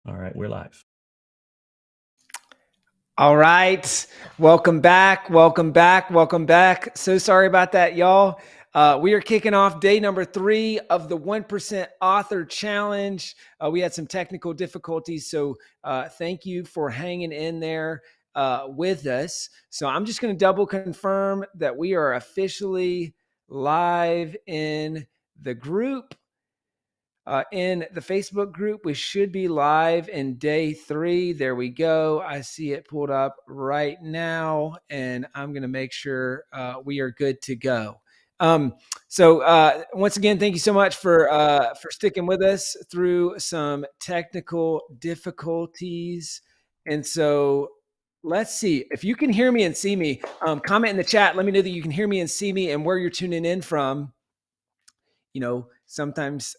All right, we're live. All right. Welcome back. Welcome back. Welcome back. So sorry about that, y'all. We are kicking off day number 3 of the 1% Author Challenge. We had some technical difficulties, so thank you for hanging in there with us. So I'm just going to double confirm that we are officially live in the group. In the Facebook group, we should be live in day 3. There we go. I see it pulled up right now, and I'm going to make sure we are good to go. So once again, thank you so much for sticking with us through some technical difficulties. And so let's see if you can hear me and see me. Comment in the chat. Let me know that you can hear me and see me and where you're tuning in from. You know, sometimes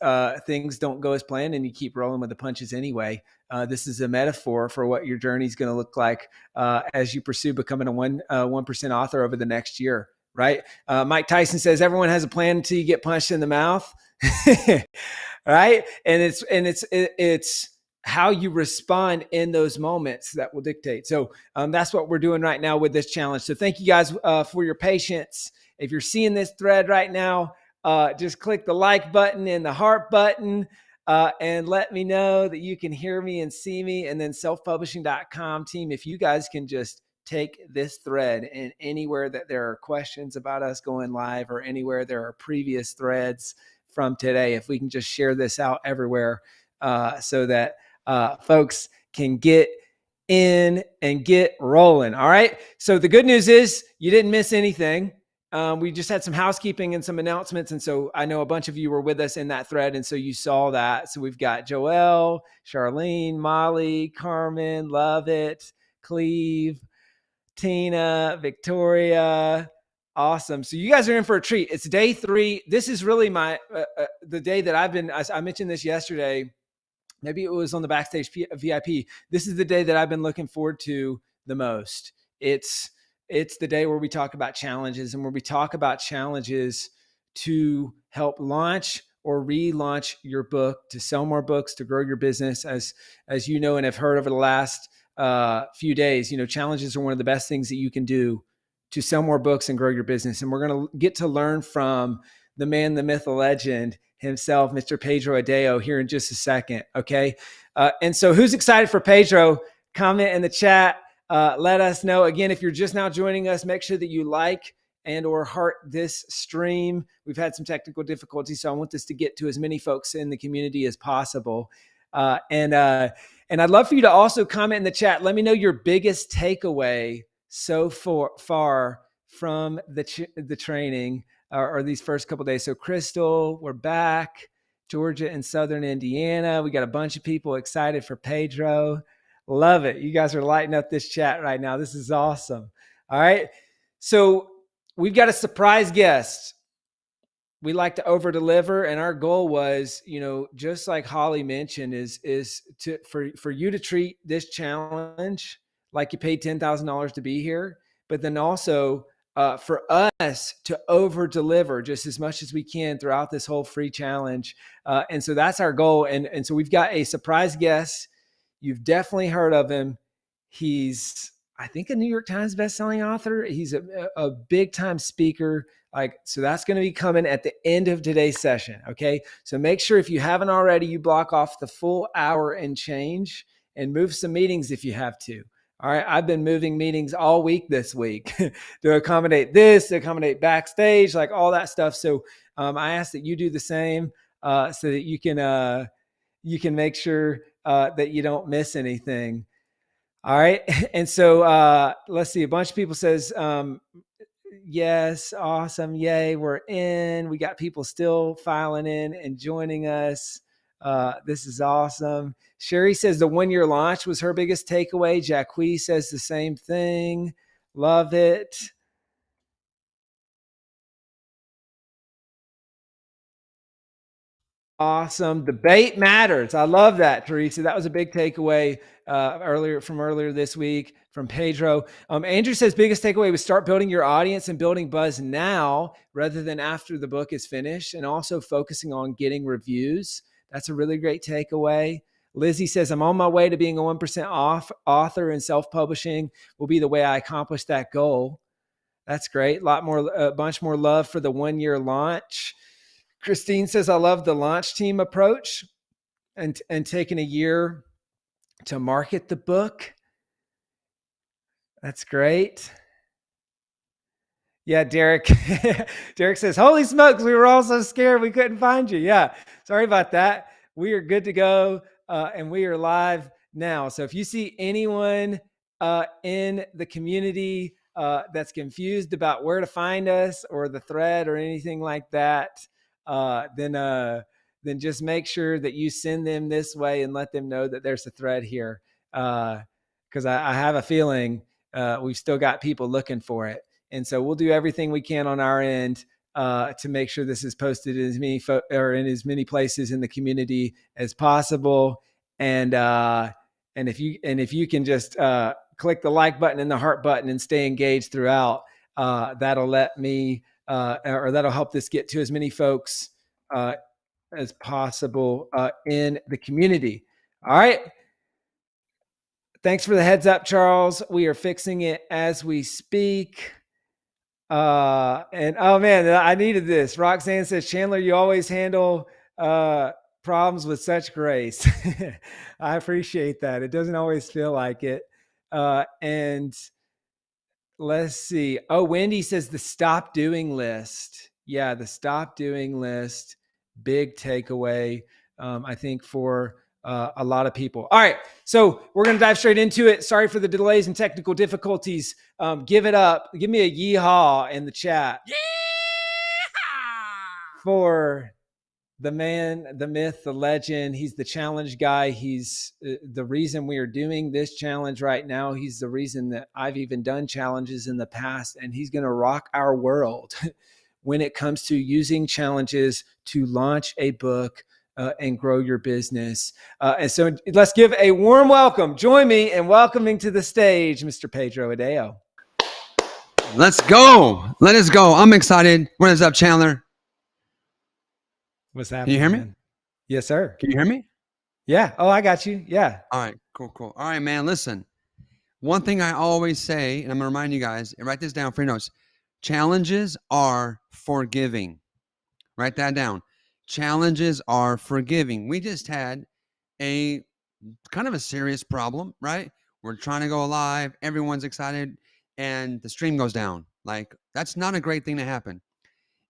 things don't go as planned and you keep rolling with the punches anyway. This is a metaphor for what your journey is going to look like as you pursue becoming a 1% author over the next year, right? Mike Tyson says everyone has a plan until you get punched in the mouth, right? And it's how you respond in those moments that will dictate. So that's what we're doing right now with this challenge. So thank you guys for your patience. If you're seeing this thread right now, just click the like button and the heart button and let me know that you can hear me and see me. And then selfpublishing.com team, if you guys can just take this thread and anywhere that there are questions about us going live or anywhere there are previous threads from today, if we can just share this out everywhere so that folks can get in and get rolling. All right. So the good news is you didn't miss anything. We just had some housekeeping and some announcements. And so I know a bunch of you were with us in that thread. And so you saw that. So we've got Joelle, Charlene, Molly, Carmen, Love It, Cleve, Tina, Victoria. Awesome. So you guys are in for a treat. It's day 3. This is really the day that I mentioned this yesterday. Maybe it was on the Backstage VIP. This is the day that I've been looking forward to the most. It's the day where we talk about challenges and where we talk about challenges to help launch or relaunch your book, to sell more books, to grow your business. As you know and have heard over the last few days, challenges are one of the best things that you can do to sell more books and grow your business. And we're going to get to learn from the man, the myth, the legend himself, Mr. Pedro Adeo, here in just a second. Okay. And so who's excited for Pedro? Comment in the chat. Let us know. Again, if you're just now joining us, make sure that you like and or heart this stream. We've had some technical difficulties, so I want this to get to as many folks in the community as possible. And I'd love for you to also comment in the chat. Let me know your biggest takeaway so far from the training or these first couple of days. So Crystal, we're back. Georgia and Southern Indiana. We got a bunch of people excited for Pedro. Love it. You guys are lighting up this chat right now. This is awesome. All right. So we've got a surprise guest. We like to over deliver. And our goal was, just like Holly mentioned, is for you to treat this challenge like you paid $10,000 to be here, but then also for us to over deliver just as much as we can throughout this whole free challenge. And so that's our goal. And so we've got a surprise guest. You've definitely heard of him. He's, I think, a New York Times bestselling author. He's a big time speaker. So that's going to be coming at the end of today's session. Okay. So make sure, if you haven't already, you block off the full hour and change and move some meetings if you have to. All right. I've been moving meetings all week this week to accommodate this, to accommodate backstage, like all that stuff. So I ask that you do the same so that you can make sure that you don't miss anything. All right. And so let's see. A bunch of people says, yes, awesome. Yay, we're in. We got people still filing in and joining us. This is awesome. Sherry says the 1-year launch was her biggest takeaway. Jacque says the same thing. Love it. Awesome. Debate matters. I love that, Teresa. That was a big takeaway earlier this week from Pedro. Andrew says biggest takeaway was start building your audience and building buzz now rather than after the book is finished, and also focusing on getting reviews. That's a really great takeaway. Lizzie says, I'm on my way to being a 1% off author, and self-publishing will be the way I accomplish that goal. That's great. A bunch more love for the 1-year launch. Christine says, I love the launch team approach and taking a year to market the book. That's great. Yeah, Derek. Derek says, holy smokes, we were all so scared we couldn't find you. Yeah, sorry about that. We are good to go, and we are live now. So if you see anyone in the community that's confused about where to find us or the thread or anything like that, then just make sure that you send them this way and let them know that there's a thread here. Because I have a feeling we've still got people looking for it. And so we'll do everything we can on our end to make sure this is posted in as many places in the community as possible. And if you can just click the like button and the heart button and stay engaged throughout, that'll let me or that'll help this get to as many folks as possible in the community. All right. Thanks for the heads up, Charles. We are fixing it as we speak. And oh man, I needed this. Roxanne says, Chandler, you always handle problems with such grace. I appreciate that. It doesn't always feel like it. And let's see. Oh, Wendy says the stop doing list. Yeah, the stop doing list. Big takeaway, I think, for a lot of people. All right, so we're going to dive straight into it. Sorry for the delays and technical difficulties. Give it up. Give me a yeehaw in the chat. Yeehaw! For the man, the myth, the legend. He's the challenge guy. He's the reason we are doing this challenge right now. He's the reason that I've even done challenges in the past, and he's going to rock our world when it comes to using challenges to launch a book and grow your business. And so let's give a warm welcome. Join me in welcoming to the stage, Mr. Pedro Adeo. Let's go. Let us go. I'm excited. What is up, Chandler? What's happening? Can you hear me? Man? Yes, sir. Can you hear me? Yeah. Oh, I got you. Yeah. All right. Cool. All right, man. Listen, one thing I always say, and I'm going to remind you guys, and write this down for your notes. Challenges are forgiving. Write that down. Challenges are forgiving. We just had a kind of a serious problem, right? We're trying to go live. Everyone's excited, and the stream goes down. Like, that's not a great thing to happen.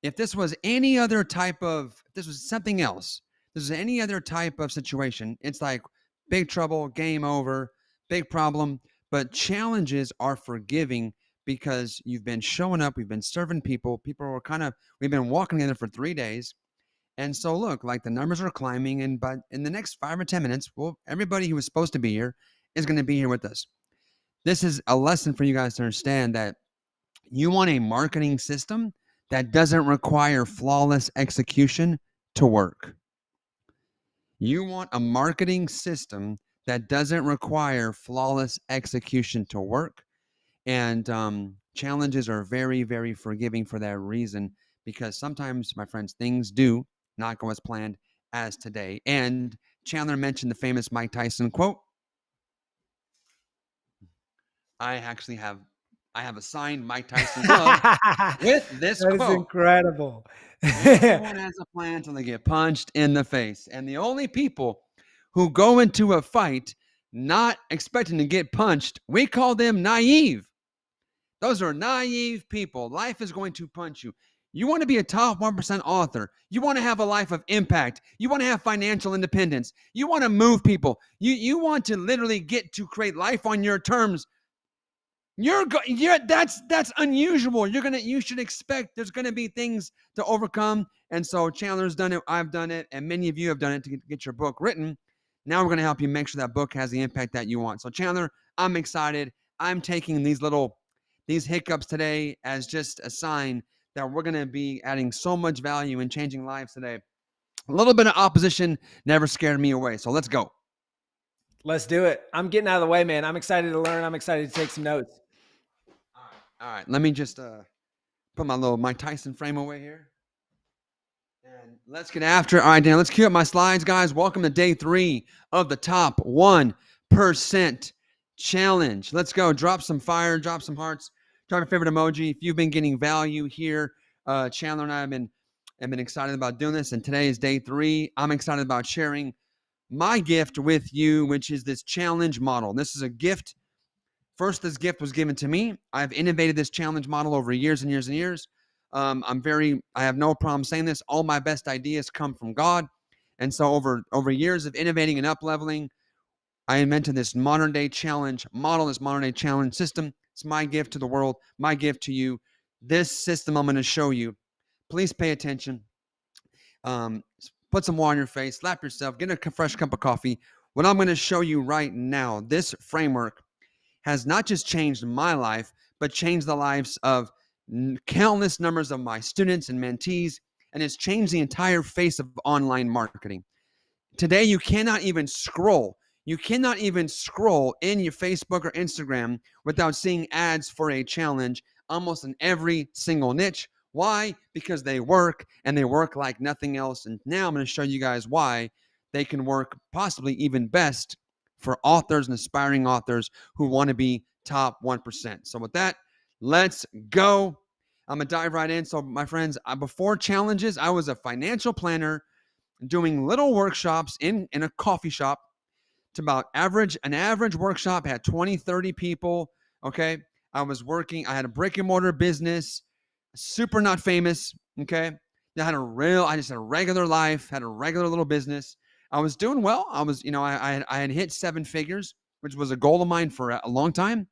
If this was any other type of, if this was something else, this is any other type of situation, it's like big trouble, game over, big problem. But challenges are forgiving because you've been showing up, we've been serving people. People are we've been walking together for 3 days. And so look, like the numbers are climbing, but in the next 5 or 10 minutes, everybody who was supposed to be here is going to be here with us. This is a lesson for you guys to understand that you want a marketing system that doesn't require flawless execution to work. You want a marketing system that doesn't require flawless execution to work. And challenges are very, very forgiving for that reason, because sometimes, my friends, things do not go as planned as today. And Chandler mentioned the famous Mike Tyson quote. I have a signed Mike Tyson glove with this quote. That is incredible. Everyone has a plan until they get punched in the face. And the only people who go into a fight not expecting to get punched, we call them naive. Those are naive people. Life is going to punch you. You want to be a top 1% author. You want to have a life of impact. You want to have financial independence. You want to move people. You want to literally get to create life on your terms. That's unusual. You should expect there's going to be things to overcome. And so Chandler's done it. I've done it. And many of you have done it to get your book written. Now we're going to help you make sure that book has the impact that you want. So Chandler, I'm excited. I'm taking these hiccups today as just a sign that we're going to be adding so much value and changing lives today. A little bit of opposition never scared me away. So let's go. Let's do it. I'm getting out of the way, man. I'm excited to learn. I'm excited to take some notes. All right. Let me just put my little Mike Tyson frame away here. And And let's get after it. All right, Dan, let's cue up my slides, guys. Welcome to day 3 of the top 1% challenge. Let's go. Drop some fire, drop some hearts, drop your favorite emoji. If you've been getting value here, Chandler and I have been excited about doing this. And today is day 3. I'm excited about sharing my gift with you, which is this challenge model. This is a gift. First, this gift was given to me. I've innovated this challenge model over years and years and years. I have no problem saying this. All my best ideas come from God. And so over years of innovating and up-leveling, I invented this modern day challenge model, this modern day challenge system. It's my gift to the world, my gift to you. This system I'm going to show you. Please pay attention. Put some water on your face, slap yourself, get a fresh cup of coffee. What I'm going to show you right now, this framework has not just changed my life, but changed the lives of countless numbers of my students and mentees, and it's changed the entire face of online marketing. Today, you cannot even scroll. You cannot even scroll in your Facebook or Instagram without seeing ads for a challenge almost in every single niche. Why? Because they work, and they work like nothing else. And now I'm going to show you guys why they can work possibly even best for authors and aspiring authors who want to be top 1%. So with that, let's go. I'm going to dive right in. So my friends, before challenges, I was a financial planner doing little workshops in a coffee shop. To about an average workshop had 20, 30 people. Okay. I was working, I had a brick and mortar business, super not famous. Okay. I just had a regular life, had a regular little business. I was doing well. I had hit 7 figures, which was a goal of mine for a long time,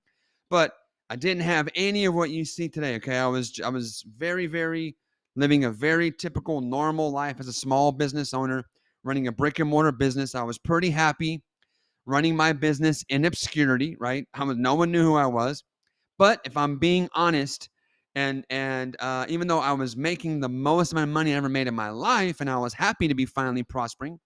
but I didn't have any of what you see today. Okay. I was very, very living a very typical, normal life as a small business owner, running a brick and mortar business. I was pretty happy running my business in obscurity, right? No one knew who I was. But if I'm being honest, and even though I was making the most amount of money I ever made in my life, and I was happy to be finally prospering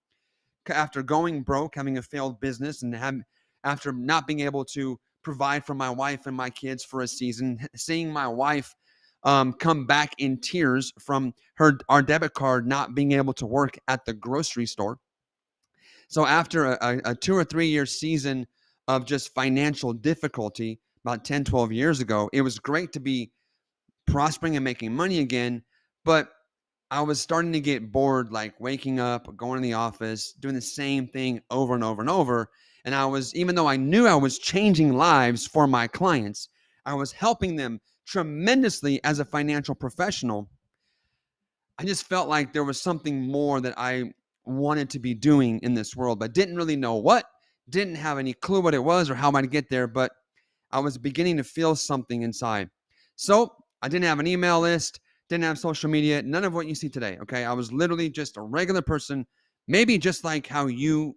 after going broke, having a failed business, and after not being able to provide for my wife and my kids for a season, seeing my wife come back in tears from our debit card not being able to work at the grocery store. So after a 2 or 3 year season of just financial difficulty about 10, 12 years ago, it was great to be prospering and making money again. But I was starting to get bored, like waking up, going to the office, doing the same thing over and over and over. And even though I knew I was changing lives for my clients, I was helping them tremendously as a financial professional. I just felt like there was something more that I wanted to be doing in this world, but didn't really know what, didn't have any clue what it was or how I'd get there, but I was beginning to feel something inside. So I didn't have an email list, didn't have social media, none of what you see today, okay? I was literally just a regular person, maybe just like how you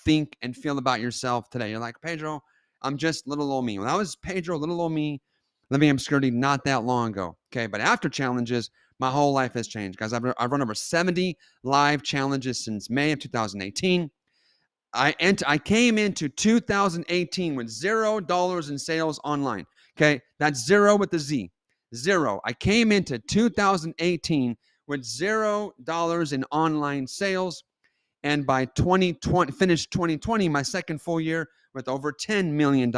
think and feel about yourself today. You're like, Pedro, I'm just little old me. When I was Pedro, little old me, living in obscurity not that long ago, okay? But after challenges, my whole life has changed, guys. I've run over 70 live challenges since May of 2018. I came into 2018 with $0 in sales online. Okay, that's zero with the Z. Zero. I came into 2018 with $0 in online sales, and by 2020, finished 2020, my second full year, with over $10 million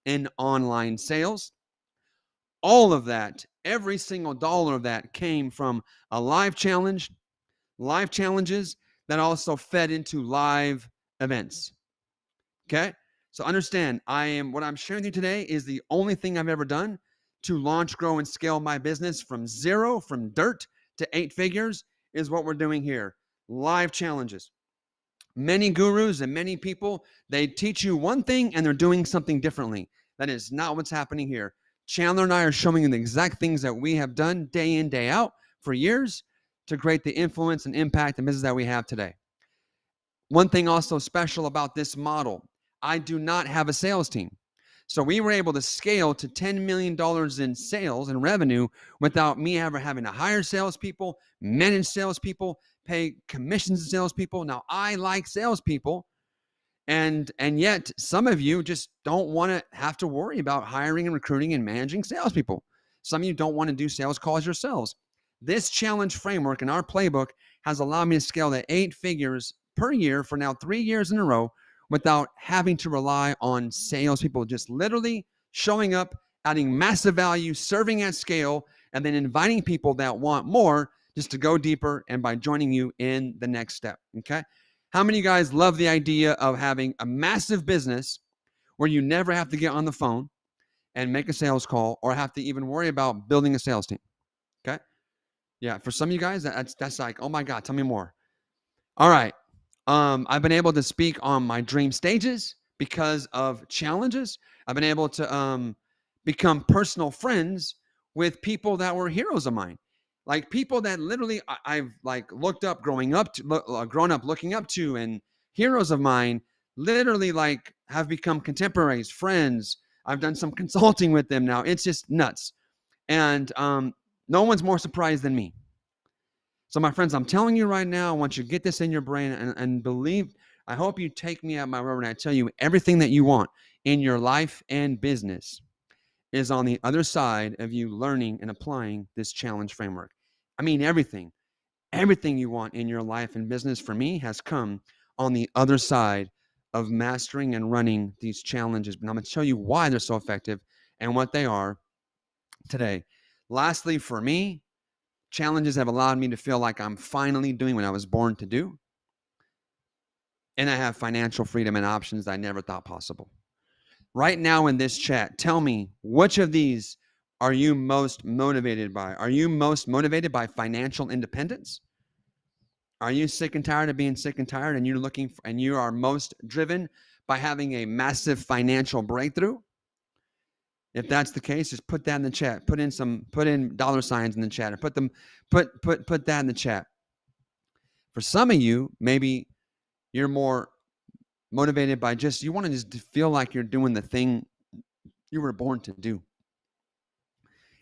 in online sales. All of that, every single dollar of that came from a live challenges that also fed into live events. Okay. So understand, what I'm sharing with you today is the only thing I've ever done to launch, grow, and scale my business from dirt to 8 figures is what we're doing here. Live challenges. Many gurus and many people, they teach you one thing and they're doing something differently. That is not what's happening here. Chandler and I are showing you the exact things that we have done day in, day out for years to create the influence and impact and business that we have today. One thing also special about this model, I do not have a sales team. So we were able to scale to $10 million in sales and revenue without me ever having to hire salespeople, manage salespeople, pay commissions to salespeople. Now, I like salespeople, and yet some of you just don't want to have to worry about hiring and recruiting and managing salespeople. Some of you don't want to do sales calls yourselves. This challenge framework in our playbook has allowed me to scale to 8 figures per year for now 3 years in a row without having to rely on salespeople, just literally showing up, adding massive value, serving at scale, and then inviting people that want more just to go deeper and by joining you in the next step. Okay. How many of you guys love the idea of having a massive business where you never have to get on the phone and make a sales call or have to even worry about building a sales team? Okay. Yeah. For some of you guys, that's like, oh my God, tell me more. All right. I've been able to speak on my dream stages because of challenges. I've been able to become personal friends with people that were heroes of mine, like people that literally I've like looked up, grown up looking up to, and heroes of mine. Literally, like have become contemporaries, friends. I've done some consulting with them now. It's just nuts, and no one's more surprised than me. So, my friends, I'm telling you right now, I want you to get this in your brain and believe. I hope you take me at my word when I tell you everything that you want in your life and business is on the other side of you learning and applying this challenge framework. I mean, everything you want in your life and business for me has come on the other side of mastering and running these challenges. And I'm going to tell you why they're so effective and what they are today. Lastly, for me, challenges have allowed me to feel like I'm finally doing what I was born to do. And I have financial freedom and options that I never thought possible. Right now in this chat, tell me, which of these are you most motivated by? Are you most motivated by financial independence? Are you sick and tired of being sick and tired and and you are most driven by having a massive financial breakthrough? If that's the case, just put that in the chat. Put in dollar signs in the chat, or put that in the chat. For some of you, maybe you're more motivated by you want to just feel like you're doing the thing you were born to do.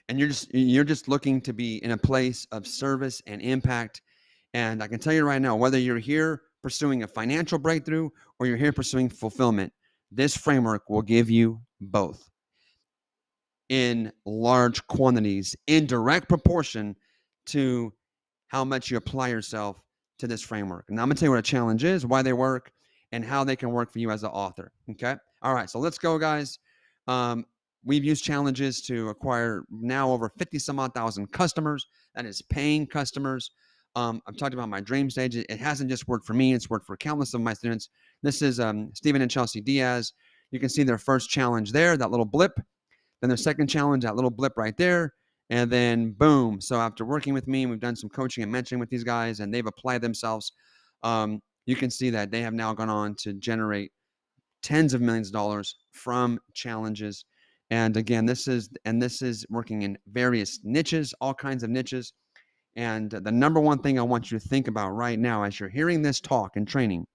And you're just looking to be in a place of service and impact. And I can tell you right now, whether you're here pursuing a financial breakthrough or you're here pursuing fulfillment, this framework will give you both in large quantities, in direct proportion to how much you apply yourself to this framework. And I'm going to tell you what a challenge is, why they work, and how they can work for you as an author. Okay. All right. So let's go, guys. We've used challenges to acquire now over 50 some odd thousand customers. That is paying customers. I've talked about my dream stage. It hasn't just worked for me. It's worked for countless of my students. This is Stephen and Chelsea Diaz. You can see their first challenge there, that little blip. Then their second challenge, that little blip right there. And then boom. So after working with me, we've done some coaching and mentoring with these guys, and they've applied themselves. You can see that they have now gone on to generate tens of millions of dollars from challenges. And again, this is working in various niches, all kinds of niches. And the number one thing I want you to think about right now as you're hearing this talk and training,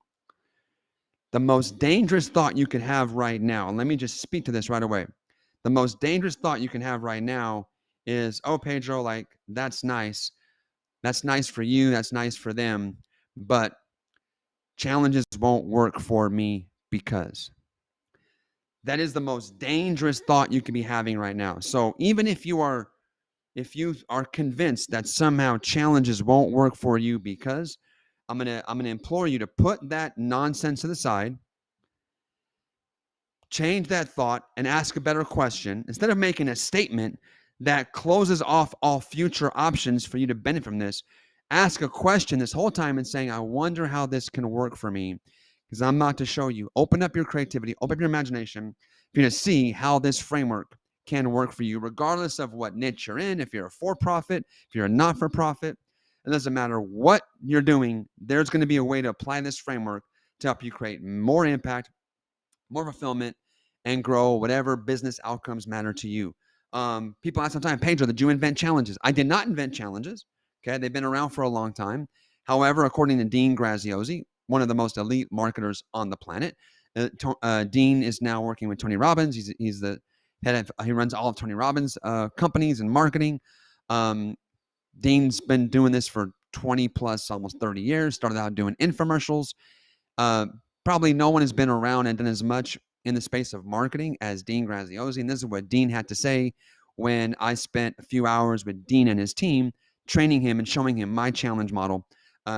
the most dangerous thought you could have right now, and let me just speak to this right away. The most dangerous thought you can have right now is, oh, Pedro, like, that's nice. That's nice for you. That's nice for them. But challenges won't work for me because. That is the most dangerous thought you could be having right now. So even if you are convinced that somehow challenges won't work for you because, I'm gonna implore you to put that nonsense to the side. Change that thought and ask a better question. Instead of making a statement that closes off all future options for you to benefit from this, ask a question this whole time and saying, I wonder how this can work for me, because I'm about to show you. Open up your creativity, open up your imagination for you to see how this framework can work for you, regardless of what niche you're in. If you're a for-profit, if you're a not-for-profit, it doesn't matter what you're doing. There's going to be a way to apply this framework to help you create more impact, more fulfillment, and grow whatever business outcomes matter to you. People ask sometimes, Pedro, did you invent challenges? I did not invent challenges. Okay, they've been around for a long time. However, according to Dean Graziosi, one of the most elite marketers on the planet, Dean is now working with Tony Robbins. He's the head of, he runs all of Tony Robbins' companies and marketing. Dean's been doing this for 20 plus, almost 30 years. Started out doing infomercials. Probably no one has been around and done as much in the space of marketing as Dean Graziosi. And this is what Dean had to say when I spent a few hours with Dean and his team training him and showing him my challenge model.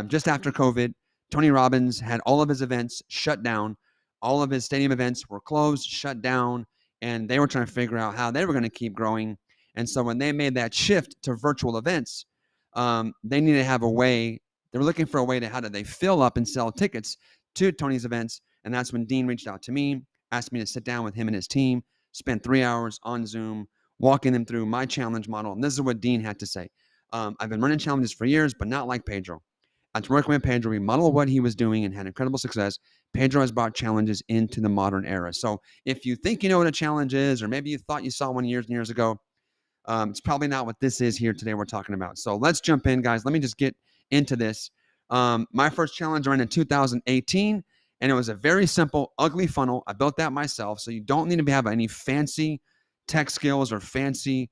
Just after COVID, Tony Robbins had all of his events shut down. All of his stadium events were closed, shut down, and they were trying to figure out how they were going to keep growing. And so when they made that shift to virtual events, they needed to have a way. They were looking for a way to how do they fill up and sell tickets to Tony's events. And that's when Dean reached out to me, asked me to sit down with him and his team, spend 3 hours on Zoom, walking them through my challenge model. And this is what Dean had to say. I've been running challenges for years, but not like Pedro. After working with Pedro, we modeled what he was doing and had incredible success. Pedro has brought challenges into the modern era. So if you think you know what a challenge is, or maybe you thought you saw one years and years ago, it's probably not what this is here today we're talking about. So let's jump in, guys. Let me just get into this. My first challenge ran in 2018, and it was a very simple, ugly funnel. I built that myself, so you don't need to have any fancy tech skills or fancy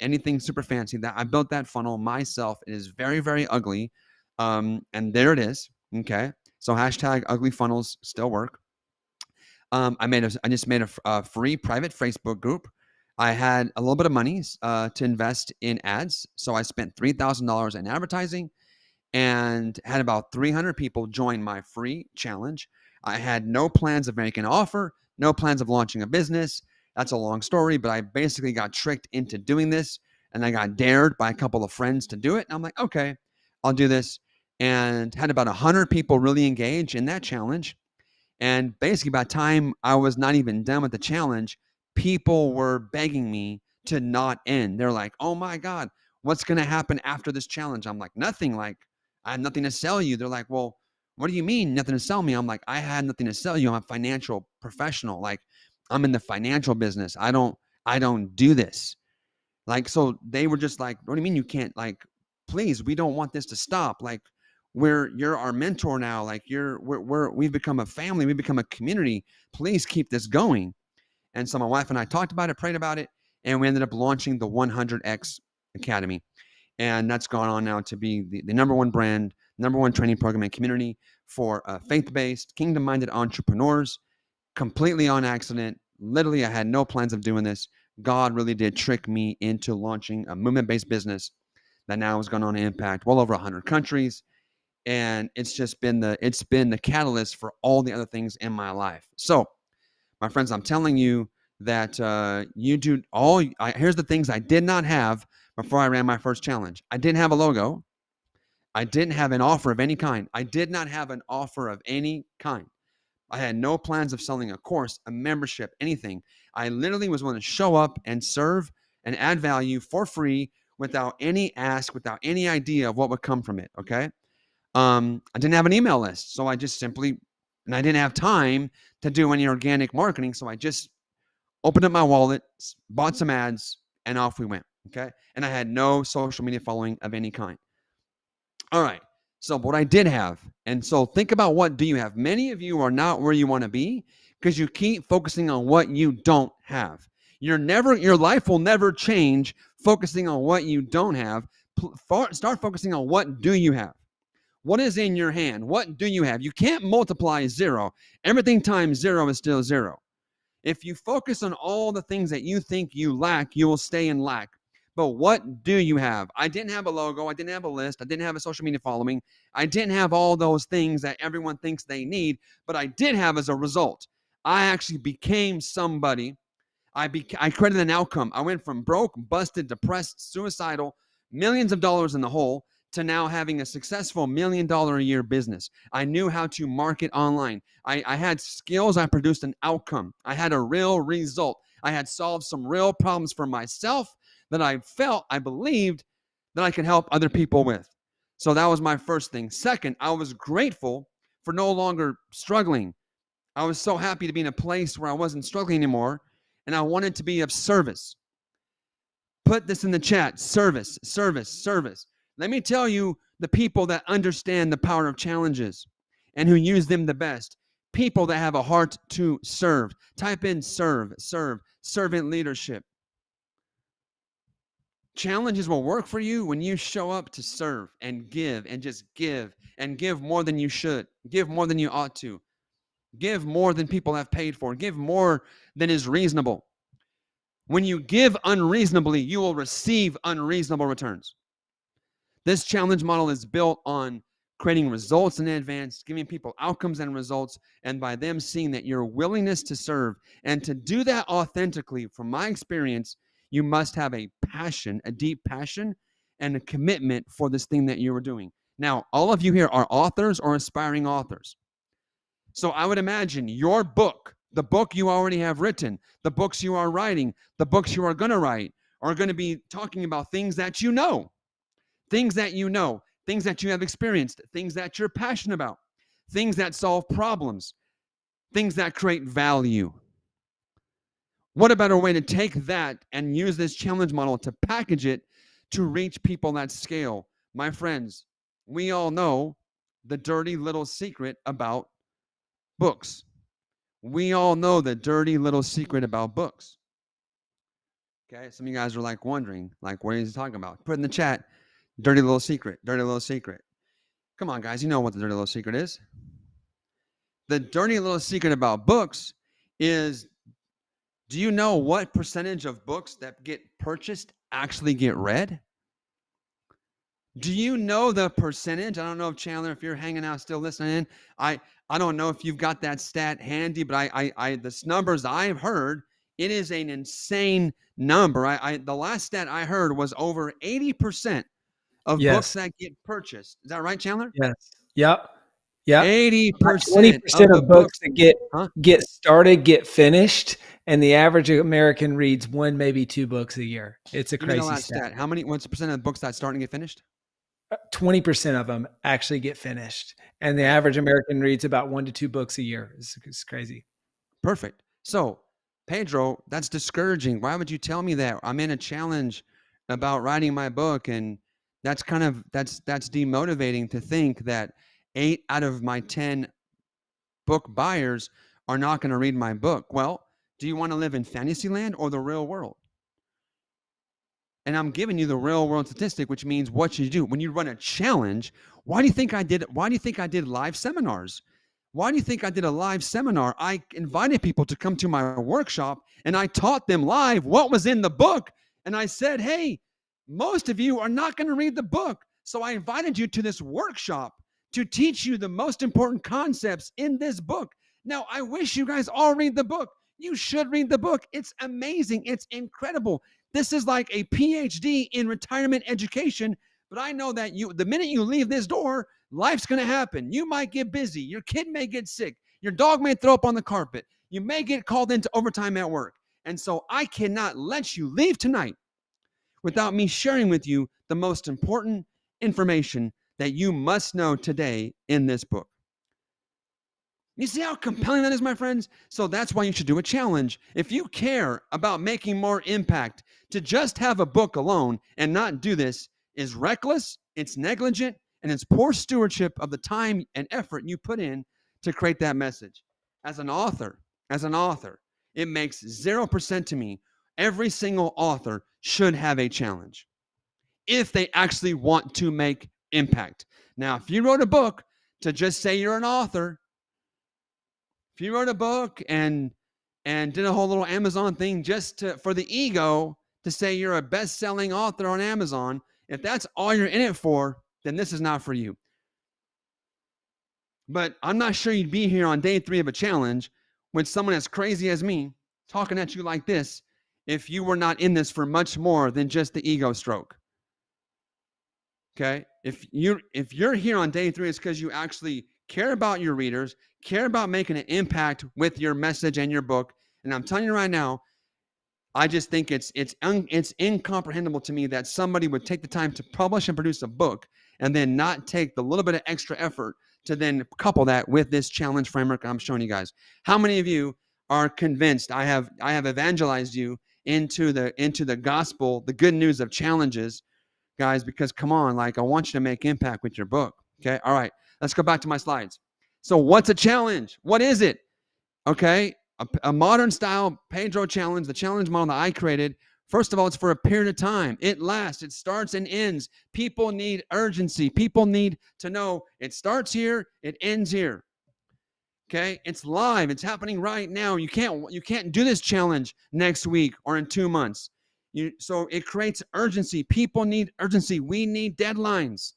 anything super fancy. That I built that funnel myself. It is very, very ugly. And there it is. Okay. So hashtag ugly funnels still work. I just made a free private Facebook group. I had a little bit of money to invest in ads. So I spent $3,000 in advertising and had about 300 people join my free challenge. I had no plans of making an offer, no plans of launching a business. That's a long story, but I basically got tricked into doing this, and I got dared by a couple of friends to do it. And I'm like, okay, I'll do this. And had about 100 people really engage in that challenge. And basically by the time I was not even done with the challenge, people were begging me to not end. They're like, oh my God, what's going to happen after this challenge? I'm like, nothing. Like, I have nothing to sell you. They're like, well, what do you mean nothing to sell me? I'm like, I had nothing to sell you. I'm a financial professional. Like, I'm in the financial business. I don't do this. Like, so they were just like, what do you mean you can't? Like, please, we don't want this to stop. Like, you're our mentor now. Like, we've become a family. We've become a community. Please keep this going. And so my wife and I talked about it, prayed about it, and we ended up launching the 100X Academy. And that's gone on now to be the number one brand, number one training program and community for faith-based, kingdom-minded entrepreneurs, completely on accident. Literally, I had no plans of doing this. God really did trick me into launching a movement-based business that now has gone on to impact well over 100 countries. And it's just been the catalyst for all the other things in my life. So, my friends, I'm telling you that here's the things I did not have before I ran my first challenge. I didn't have a logo. I didn't have an offer of any kind. I did not have an offer of any kind. I had no plans of selling a course, a membership, anything. I literally was willing to show up and serve and add value for free without any ask, without any idea of what would come from it. Okay. I didn't have an email list. So I just simply, and I didn't have time to do any organic marketing. So I just opened up my wallet, bought some ads, and off we went. Okay. And I had no social media following of any kind. All right. So what I did have, and so think about what do you have. Many of you are not where you want to be because you keep focusing on what you don't have. Your life will never change focusing on what you don't have. Start focusing on what do you have. What is in your hand? What do you have? You can't multiply zero. Everything times zero is still zero. If you focus on all the things that you think you lack, you will stay in lack. But what do you have? I didn't have a logo. I didn't have a list. I didn't have a social media following. I didn't have all those things that everyone thinks they need. But I did have as a result, I actually became somebody. I created an outcome. I went from broke, busted, depressed, suicidal, millions of dollars in the hole, to now having a successful $1 million a year business. I knew how to market online. I had skills. I produced an outcome. I had a real result. I had solved some real problems for myself that I believed that I could help other people with. So that was my first thing. Second, I was grateful for no longer struggling. I was so happy to be in a place where I wasn't struggling anymore, and I wanted to be of service. Put this in the chat. Service, service, service. Let me tell you the people that understand the power of challenges and who use them the best. People that have a heart to serve. Type in serve, servant leadership. Challenges will work for you when you show up to serve and give and just give and give more than you should. Give more than you ought to. Give more than people have paid for. Give more than is reasonable. When you give unreasonably, you will receive unreasonable returns. This challenge model is built on creating results in advance, giving people outcomes and results, and by them seeing that your willingness to serve and to do that authentically, from my experience, you must have a passion, a deep passion, and a commitment for this thing that you are doing. Now, all of you here are authors or aspiring authors. So I would imagine your book, the book you already have written, the books you are writing, the books you are going to write, are going to be talking about things that you know, things that you know, things that you have experienced, things that you're passionate about, things that solve problems, things that create value. What a better way to take that and use this challenge model to package it to reach people at scale? My friends, we all know the dirty little secret about books. We all know the dirty little secret about books. Okay, some of you guys are like wondering, like, what is he talking about? Put in the chat, dirty little secret, dirty little secret. Come on, guys, you know what the dirty little secret is. The dirty little secret about books is, do you know what percentage of books that get purchased actually get read? Do you know the percentage? I don't know if Chandler, if you're hanging out still listening in, I don't know if you've got that stat handy, but the numbers I've heard, it is an insane number. The last stat I heard was over 80% of books that get purchased. Is that right, Chandler? Yes. Yep. Yep. 80% 20% of books that huh? get started get finished, and the average American reads 1, maybe 2 books a year. It's a crazy stat. How many? What's the percent of books that start and get finished? 20% of them actually get finished, and the average American reads about 1 to 2 books a year. It's crazy. Perfect. So, Pedro, that's discouraging. Why would you tell me that? I'm in a challenge about writing my book, and that's demotivating to think that 8 out of my 10 book buyers are not going to read my book. Well, do you want to live in fantasy land or the real world? And I'm giving you the real world statistic, which means what you do when you run a challenge. Why do you think I did live seminars? Why do you think I did a live seminar? I invited people to come to my workshop, and I taught them live what was in the book. And I said, hey, most of you are not going to read the book. So I invited you to this workshop to teach you the most important concepts in this book. Now, I wish you guys all read the book. You should read the book. It's amazing. It's incredible. This is like a PhD in retirement education. But I know that the minute you leave this door, life's going to happen. You might get busy. Your kid may get sick. Your dog may throw up on the carpet. You may get called into overtime at work. And so I cannot let you leave tonight without me sharing with you the most important information that you must know today in this book. You see how compelling that is, my friends? So that's why you should do a challenge. If you care about making more impact, to just have a book alone and not do this is reckless, it's negligent, and it's poor stewardship of the time and effort you put in to create that message. As an author, it makes 0% to me. Every single author should have a challenge if they actually want to make impact. Now, if you wrote a book to just say you're an author, if you wrote a book and did a whole little Amazon thing just for the ego to say you're a best-selling author on Amazon, if that's all you're in it for, then this is not for you. But I'm not sure you'd be here on day 3 of a challenge with someone as crazy as me talking at you like this if you were not in this for much more than just the ego stroke. Okay? If you're here on day 3, it's because you actually care about your readers, care about making an impact with your message and your book. And I'm telling you right now, I just think it's incomprehensible to me that somebody would take the time to publish and produce a book and then not take the little bit of extra effort to then couple that with this challenge framework I'm showing you guys. How many of you are convinced I have evangelized you into the gospel, the good news of challenges, guys? Because come on, like, I want you to make impact with your book. Okay, all right. Let's go back to my slides. So what's a challenge? What is it? Okay, a modern style Pedro challenge, the challenge model that I created. First of all, it's for a period of time. It lasts. It starts and ends. People need urgency. People need to know it starts here, it ends here. Okay, it's live. It's happening right now. You can't do this challenge next week or in 2 months. So it creates urgency. People need urgency. We need deadlines.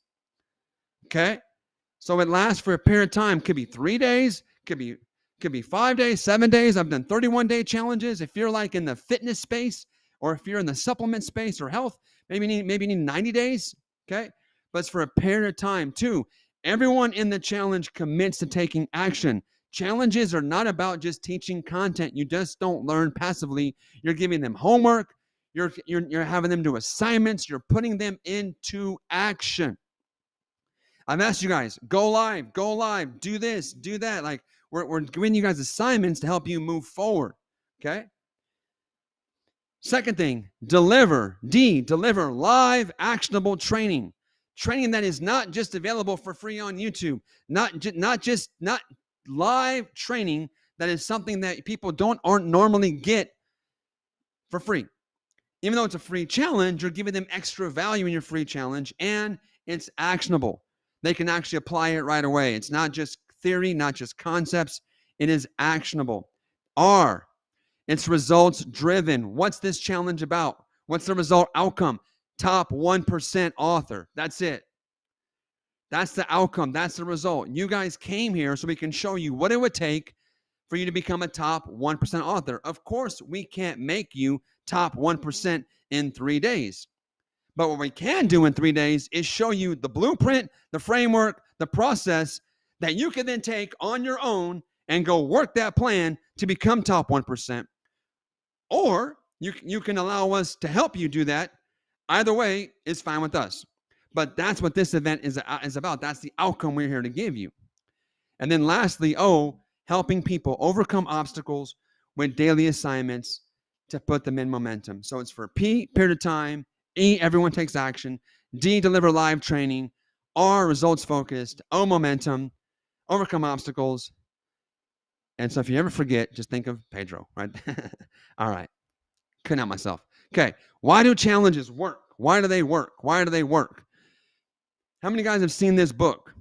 Okay? So it lasts for a period of time. Could be 3 days, could be 5 days, 7 days. I've done 31-day challenges. If you're like in the fitness space, or if you're in the supplement space or health, maybe you need 90 days. Okay? But it's for a period of time too. Everyone in the challenge commits to taking action. Challenges are not about just teaching content. You just don't learn passively. You're giving them homework. You're having them do assignments. You're putting them into action. I've asked you guys, go live, do this, do that. Like we're giving you guys assignments to help you move forward. Okay. Second thing, deliver live actionable training. Training that is not just available for free on YouTube, not live training that is something that people aren't normally get for free. Even though it's a free challenge, you're giving them extra value in your free challenge, and it's actionable. They can actually apply it right away. It's not just theory, not just concepts. It is actionable. R, it's results driven. What's this challenge about? What's the result outcome? Top 1% author. That's it. That's the outcome. That's the result. You guys came here so we can show you what it would take for you to become a top 1% author. Of course, we can't make you top 1% in 3 days. But what we can do in 3 days is show you the blueprint, the framework, the process that you can then take on your own and go work that plan to become top 1%. Or you can allow us to help you do that. Either way is fine with us. But that's what this event is about. That's the outcome we're here to give you. And then lastly, O, helping people overcome obstacles with daily assignments to put them in momentum. So it's for P, period of time. E, everyone takes action. D, deliver live training. R, results focused. O, momentum. Overcome obstacles. And so if you ever forget, just think of Pedro, right? All right. Couldn't help myself. Okay. Why do challenges work? Why do they work? Why do they work? How many guys have seen this book?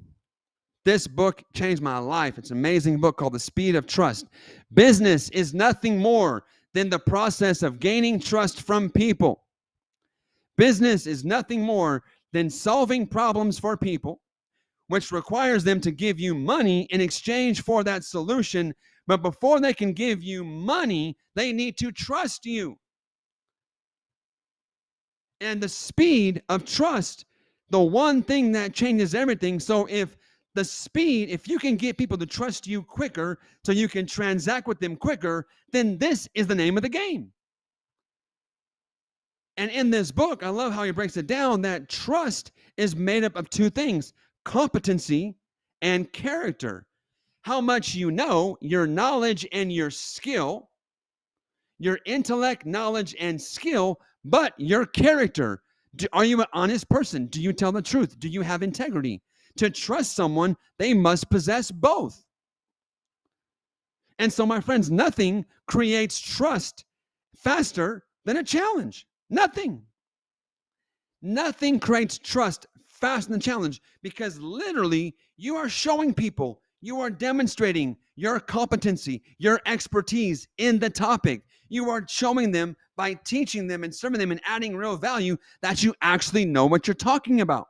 This book changed my life. It's an amazing book called The Speed of Trust. Business is nothing more than the process of gaining trust from people. Business is nothing more than solving problems for people, which requires them to give you money in exchange for that solution. But before they can give you money, they need to trust you. And the speed of trust, the one thing that changes everything. So if you can get people to trust you quicker so you can transact with them quicker, then this is the name of the game. And in this book, I love how he breaks it down that trust is made up of two things: competency and character. How much you know, your knowledge and your skill, your intellect, knowledge, and skill, but your character. Are you an honest person? Do you tell the truth? Do you have integrity? To trust someone, they must possess both. And so, my friends, nothing creates trust faster than a challenge. Nothing. Nothing creates trust faster than a challenge, because literally you are showing people, you are demonstrating your competency, your expertise in the topic. You are showing them by teaching them and serving them and adding real value that you actually know what you're talking about.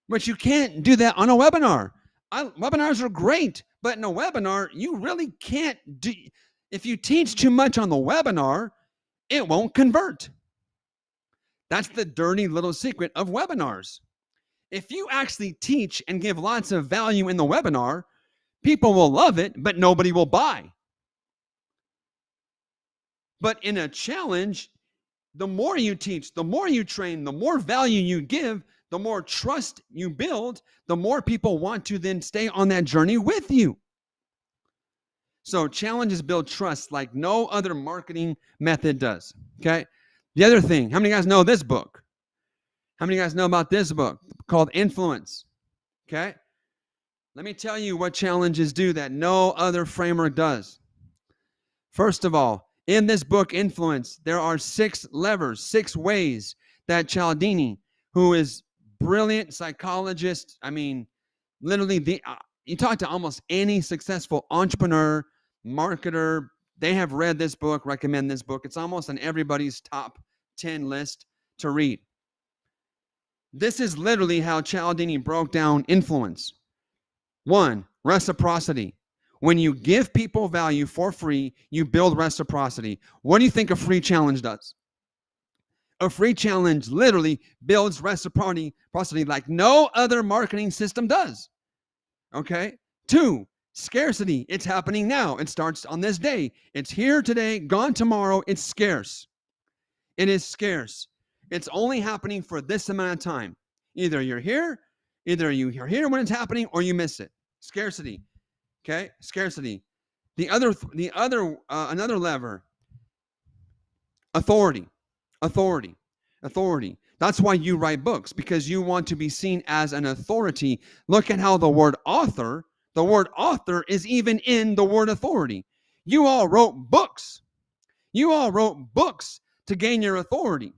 But you can't do that on a webinar. Webinars are great, but in a webinar, you really can't do. If you teach too much on the webinar, it won't convert. That's the dirty little secret of webinars. If you actually teach and give lots of value in the webinar, people will love it, but nobody will buy. But in a challenge, the more you teach, the more you train, the more value you give, the more trust you build, the more people want to then stay on that journey with you. So challenges build trust like no other marketing method does. Okay. The other thing, how many of you guys know this book? How many of you guys know about this book called Influence? Okay. Let me tell you what challenges do that no other framework does. First of all, in this book, Influence, there are 6 levers, 6 ways that Cialdini, who is brilliant psychologist, I mean, literally you talk to almost any successful entrepreneur, marketer, They have read this book, recommend this book. It's almost on everybody's top 10 list to read. This is literally how Cialdini broke down influence. 1, reciprocity. When you give people value for free, you build reciprocity. What do you think a free challenge does? A free challenge literally builds reciprocity like no other marketing system does. Okay? 2, scarcity. It's happening now. It starts on this day. It's here today, gone tomorrow. It's scarce. It is scarce. It's only happening for this amount of time. Either you're here when it's happening, or you miss it. Scarcity. Okay? Scarcity. Another lever. Authority. That's why you write books, because you want to be seen as an authority. Look at how the word author is even in the word authority. You all wrote books. To gain your authority.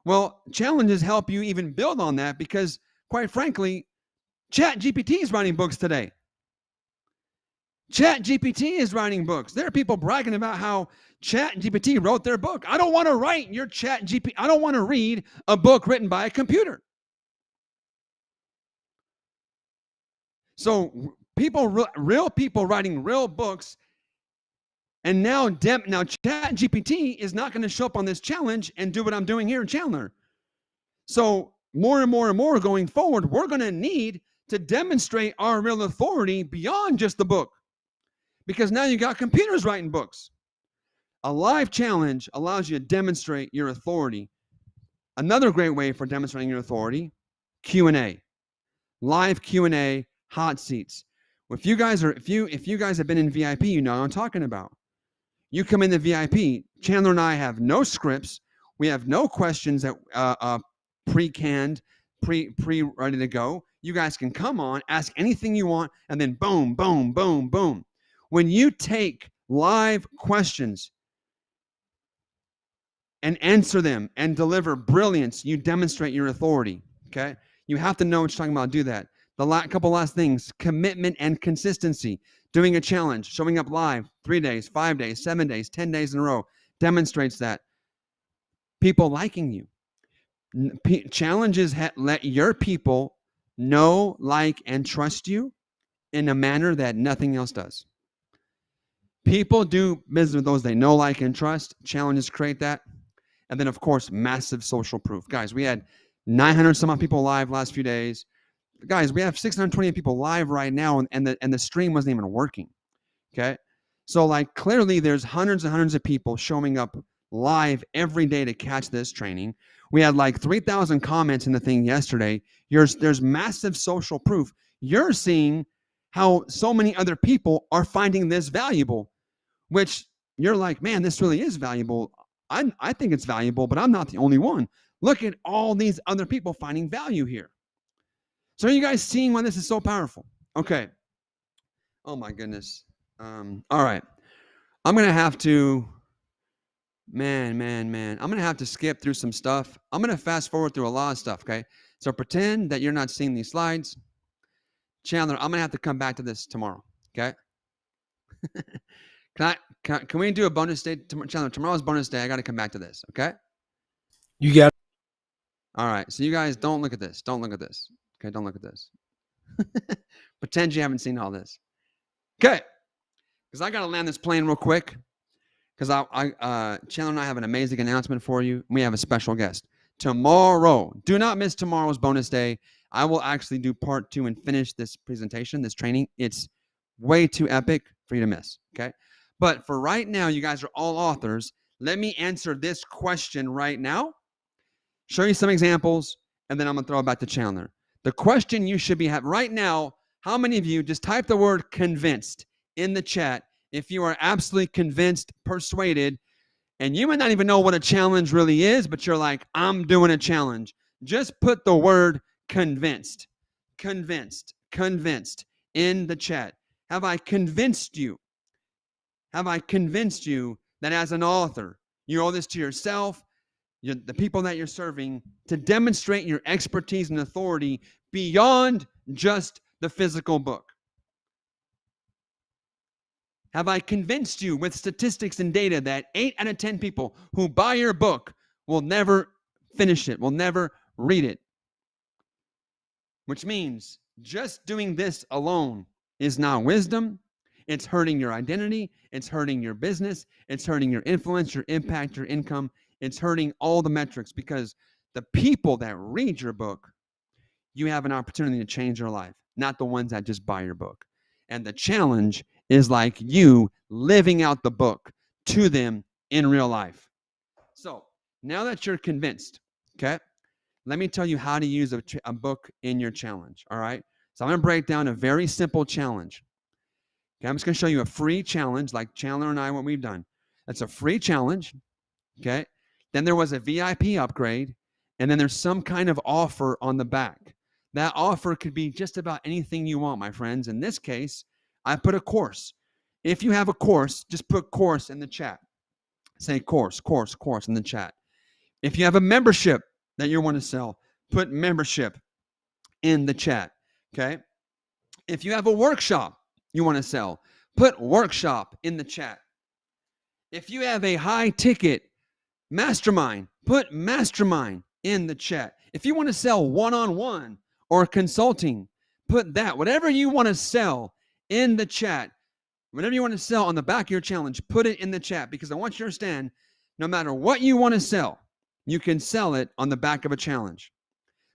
Well, challenges help you even build on that, because quite frankly, ChatGPT is writing books today. ChatGPT is writing books. There are people bragging about how ChatGPT wrote their book. I don't want to write your ChatGPT. I don't want to read a book written by a computer. So real people writing real books. And now ChatGPT is not going to show up on this challenge and do what I'm doing here in Chandler. So more and more going forward, we're going to need to demonstrate our real authority beyond just the book. Because now you got computers writing books. A live challenge allows you to demonstrate your authority. Another great way for demonstrating your authority, Q&A. Live Q&A, hot seats. If you guys have been in VIP, you know what I'm talking about. You come in the VIP, Chandler and I have no scripts. We have no questions that pre-canned, ready to go. You guys can come on, ask anything you want, and then boom, boom, boom, boom. When you take live questions and answer them and deliver brilliance, you demonstrate your authority, okay? You have to know what you're talking about. Do that. Couple last things, commitment and consistency. Doing a challenge, showing up live 3 days, 5 days, 7 days, 10 days in a row demonstrates that. People liking you. Challenges let your people know, like, and trust you in a manner that nothing else does. People do business with those they know, like, and trust. Challenges create that. And then, of course, massive social proof. Guys, we had 900 some odd people live last few days. Guys, we have 628 people live right now, and the stream wasn't even working. Okay? So, like, clearly there's hundreds and hundreds of people showing up live every day to catch this training. We had like 3,000 comments in the thing yesterday. There's massive social proof. You're seeing how so many other people are finding this valuable, which you're like, man, this really is valuable. I think it's valuable, but I'm not the only one. Look at all these other people finding value here. So are you guys seeing why this is so powerful? Okay. Oh my goodness. All right. I'm going to have to, I'm going to have to skip through some stuff. I'm going to fast forward through a lot of stuff, okay? So pretend that you're not seeing these slides. Chandler, I'm going to have to come back to this tomorrow, okay? Can we do a bonus day? Chandler, tomorrow's bonus day. I got to come back to this, okay? You got it. All right. So you guys don't look at this. Don't look at this. Okay, don't look at this. Pretend you haven't seen all this. Okay. Because I got to land this plane real quick. Because Chandler and I have an amazing announcement for you. We have a special guest. Tomorrow, do not miss tomorrow's bonus day. I will actually do part 2 and finish this presentation, this training. It's way too epic for you to miss, okay? But for right now, you guys are all authors. Let me answer this question right now, show you some examples, and then I'm going to throw it back to Chandler. The question you should be having right now, how many of you just type the word convinced in the chat if you are absolutely convinced, persuaded, and you might not even know what a challenge really is, but you're like, I'm doing a challenge. Just put the word convinced in the chat. Have I convinced you? Have I convinced you that as an author, you owe this to yourself, the people that you're serving, to demonstrate your expertise and authority beyond just the physical book? Have I convinced you with statistics and data that 8 out of 10 people who buy your book will never finish it, will never read it? Which means just doing this alone is not wisdom. It's hurting your identity. It's hurting your business. It's hurting your influence, your impact, your income. It's hurting all the metrics, because the people that read your book, you have an opportunity to change their life, not the ones that just buy your book. And the challenge is like you living out the book to them in real life. So now that you're convinced, okay, let me tell you how to use a book in your challenge. All right. So I'm going to break down a very simple challenge. Okay. I'm just going to show you a free challenge, like Chandler and I, what we've done. That's a free challenge. Okay. Then there was a VIP upgrade, and then there's some kind of offer on the back. That offer could be just about anything you want, my friends. In this case, I put a course. If you have a course, just put course in the chat. Say course in the chat. If you have a membership that you want to sell, put membership in the chat. Okay. If you have a workshop you want to sell, put workshop in the chat. If you have a high ticket mastermind, put mastermind in the chat. If you want to sell one-on-one or consulting, put that. Whatever you want to sell in the chat, whatever you want to sell on the back of your challenge, put it in the chat, because I want you to understand, no matter what you want to sell, you can sell it on the back of a challenge.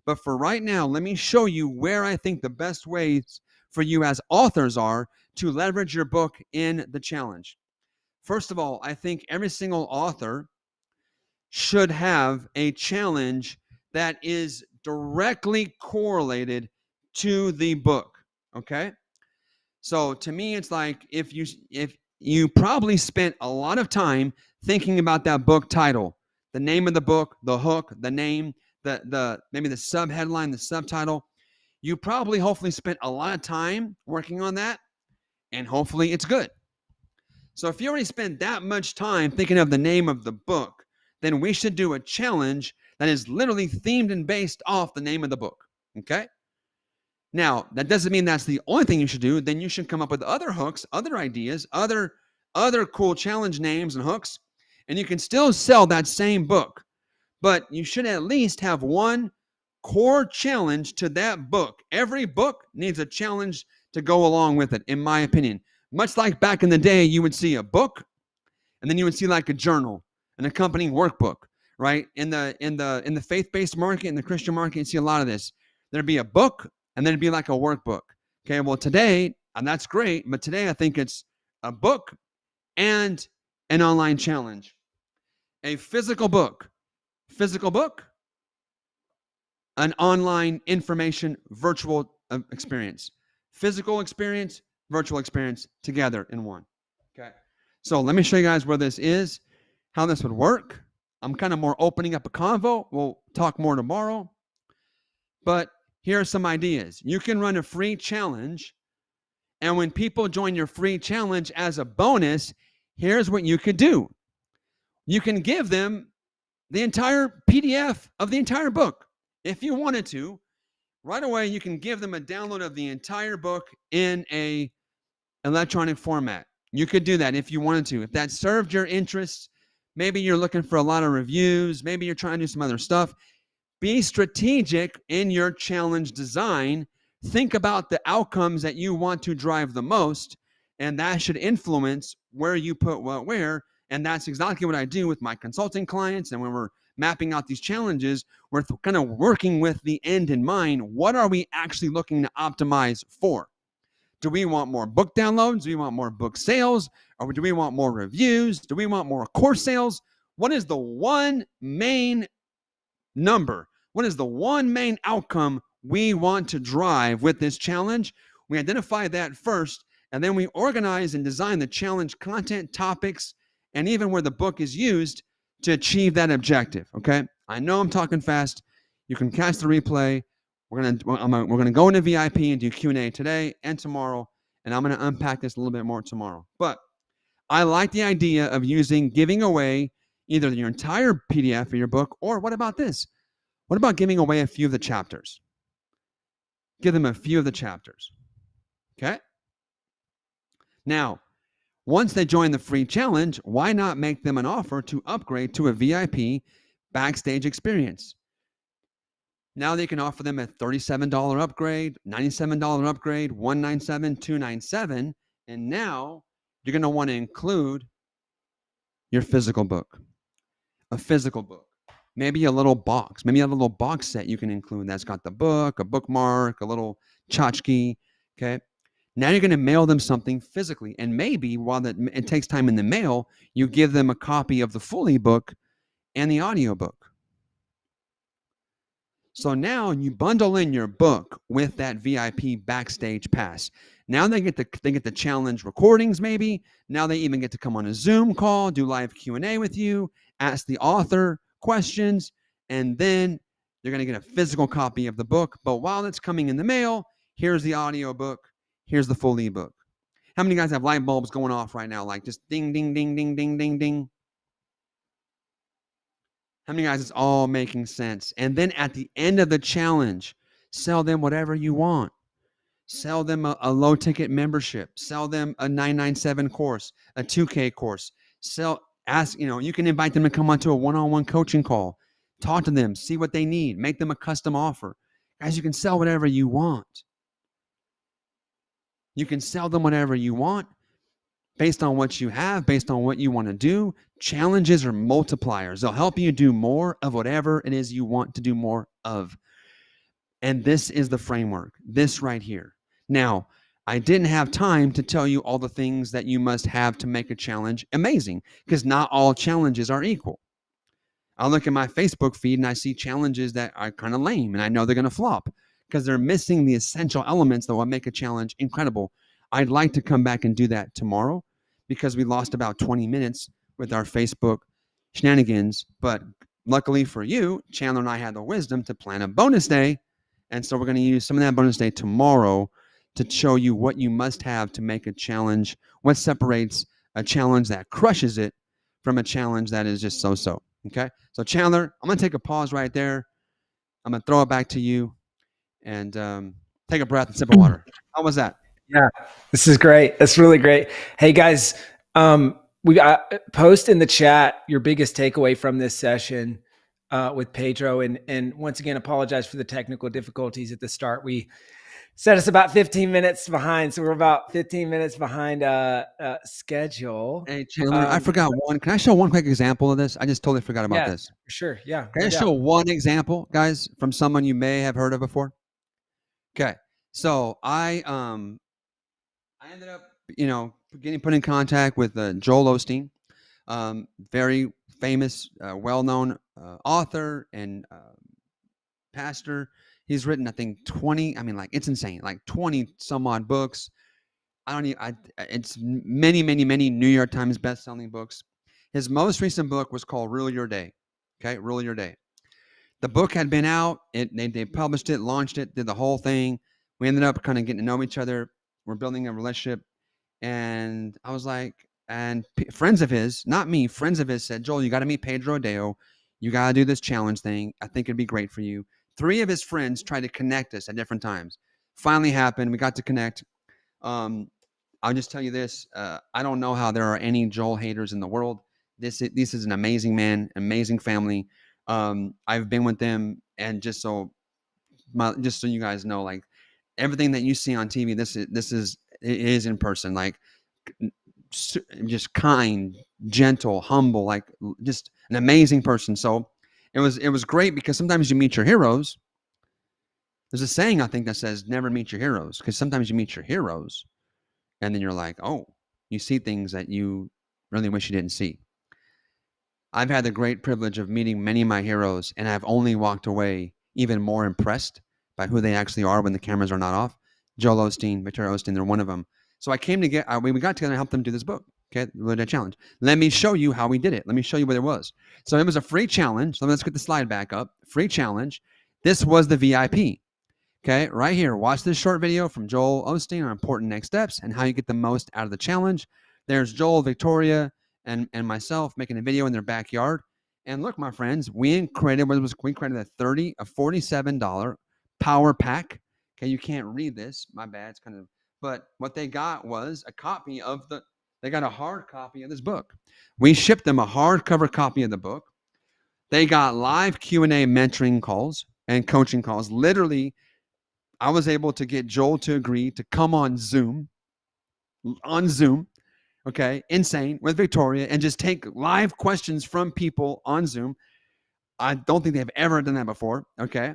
But for right now, let me show you where I think the best ways for you as authors are to leverage your book in the challenge. First of all, I think every single author should have a challenge that is directly correlated to the book. Okay. So to me, it's like if you probably spent a lot of time thinking about that book title, the name of the book, the hook, the name, the maybe the subheadline, the subtitle. You probably hopefully spent a lot of time working on that, and hopefully it's good. So if you already spent that much time thinking of the name of the book, then we should do a challenge that is literally themed and based off the name of the book. Okay. Now, that doesn't mean that's the only thing you should do. Then you should come up with other hooks, other ideas, other cool challenge names and hooks, and you can still sell that same book. But you should at least have one core challenge to that book. Every book needs a challenge to go along with it, in my opinion. Much like back in the day, you would see a book, and then you would see like a journal, an accompanying workbook, right? In the faith-based market, in the Christian market, you see a lot of this. There'd be a book, and then it'd be like a workbook. Okay, well today, and that's great, but today I think it's a book and an online challenge. A physical book, an online information virtual experience. Physical experience, virtual experience together in one. Okay. So let me show you guys where this is, how this would work. I'm kind of more opening up a convo. We'll talk more tomorrow. But here are some ideas. You can run a free challenge, and when people join your free challenge as a bonus, here's what you could do. You can give them the entire PDF of the entire book. If you wanted to, right away, you can give them a download of the entire book in a electronic format. You could do that if you wanted to. If that served your interests, maybe you're looking for a lot of reviews, maybe you're trying to do some other stuff. Be strategic in your challenge design. Think about the outcomes that you want to drive the most, and that should influence where you put what where. And that's exactly what I do with my consulting clients. And when we're mapping out these challenges, we're kind of working with the end in mind. What are we actually looking to optimize for? Do we want more book downloads? Do we want more book sales? Or do we want more reviews? Do we want more course sales? What is the one main number? What is the one main outcome we want to drive with this challenge? We identify that first, and then we organize and design the challenge content, topics, and even where the book is used to achieve that objective. Okay. I know I'm talking fast. You can catch the replay. We're gonna go into VIP and do Q&A today and tomorrow, and I'm gonna unpack this a little bit more tomorrow. But I like the idea of giving away either your entire PDF of your book, or what about this? What about giving away a few of the chapters? Give them a few of the chapters. Okay. Now, Once they join the free challenge, why not make them an offer to upgrade to a VIP backstage experience? Now they can offer them a $37 upgrade, $97 upgrade, $197, $297, and now you're going to want to include your physical book, a physical book, maybe a little box, maybe a little box set you can include that's got the book, a bookmark, a little tchotchke. Okay. Now you're going to mail them something physically. And maybe while it takes time in the mail, you give them a copy of the full ebook and the audiobook. So now you bundle in your book with that VIP backstage pass. Now they get the challenge recordings maybe. Now they even get to come on a Zoom call, do live Q&A with you, ask the author questions, and then you're going to get a physical copy of the book. But while it's coming in the mail, here's the audio book, here's the full ebook. How many guys have light bulbs going off right now? Like just ding, ding, ding, ding, ding, ding, ding. How many guys it's all making sense? And then at the end of the challenge, sell them whatever you want. Sell them a low ticket membership. Sell them a 997 course, a 2K course. You can invite them to come onto a one-on-one coaching call. Talk to them, see what they need, make them a custom offer. Guys, you can sell whatever you want. You can sell them whatever you want based on what you have, based on what you want to do. Challenges are multipliers. They'll help you do more of whatever it is you want to do more of. And this is the framework, this right here. Now, I didn't have time to tell you all the things that you must have to make a challenge amazing, because not all challenges are equal. I look at my Facebook feed and I see challenges that are kind of lame, and I know they're going to flop because they're missing the essential elements that will make a challenge incredible. I'd like to come back and do that tomorrow because we lost about 20 minutes with our Facebook shenanigans. But luckily for you, Chandler and I had the wisdom to plan a bonus day. And so we're going to use some of that bonus day tomorrow to show you what you must have to make a challenge, what separates a challenge that crushes it from a challenge that is just so-so. Okay? So Chandler, I'm going to take a pause right there. I'm going to throw it back to you and take a breath and sip of water. How was that? Yeah, this is great. That's really great. Hey guys, we post in the chat your biggest takeaway from this session with Pedro, and once again, apologize for the technical difficulties at the start. We set us about 15 minutes behind, so we're about 15 minutes behind schedule. Hey Chandler, I forgot one. Can I show one quick example of this? I just totally forgot about this. For sure. Yeah. Can I show one example, guys, from someone you may have heard of before? Okay, so I ended up, getting put in contact with Joel Osteen, very famous, well-known author and pastor. He's written, I think, 20. I mean, like, it's insane, like 20 some odd books. It's many, many, many New York Times best-selling books. His most recent book was called Rule Your Day. Okay, Rule Your Day. The book had been out. They published it, launched it, did the whole thing. We ended up kind of getting to know each other. We're building a relationship. And I was like, and friends of his, not me, friends of his said, Joel, you got to meet Pedro Adeo. You got to do this challenge thing. I think it'd be great for you. 3 of his friends tried to connect us at different times. Finally happened. We got to connect. I'll just tell you this. I don't know how there are any Joel haters in the world. This is an amazing man, amazing family. I've been with them, and just so you guys know, like, everything that you see on TV, it is in person. Like, just kind, gentle, humble, like just an amazing person. So it was great because sometimes you meet your heroes. There's a saying, I think, that says never meet your heroes, because sometimes you meet your heroes and then you're like, oh, you see things that you really wish you didn't see. I've had the great privilege of meeting many of my heroes, and I've only walked away even more impressed by who they actually are when the cameras are not off. Joel Osteen, Pedro Osteen, they're one of them. So I came to we got together and helped them do this book. Okay, the challenge. Let me show you how we did it. Let me show you what it was. So it was a free challenge. So let's get the slide back up. Free challenge. This was the VIP. Okay, right here. Watch this short video from Joel Osteen on important next steps and how you get the most out of the challenge. There's Joel, Victoria, and myself making a video in their backyard. And look, my friends, we created a $47 power pack. Okay, you can't read this. My bad. It's kind of, but what they got was a copy of the They got a hard copy of this book. We shipped them a hardcover copy of the book. They got live Q&A mentoring calls and coaching calls. Literally, I was able to get Joel to agree to come on Zoom, okay, insane, with Victoria, and just take live questions from people on Zoom. I don't think they've ever done that before, okay?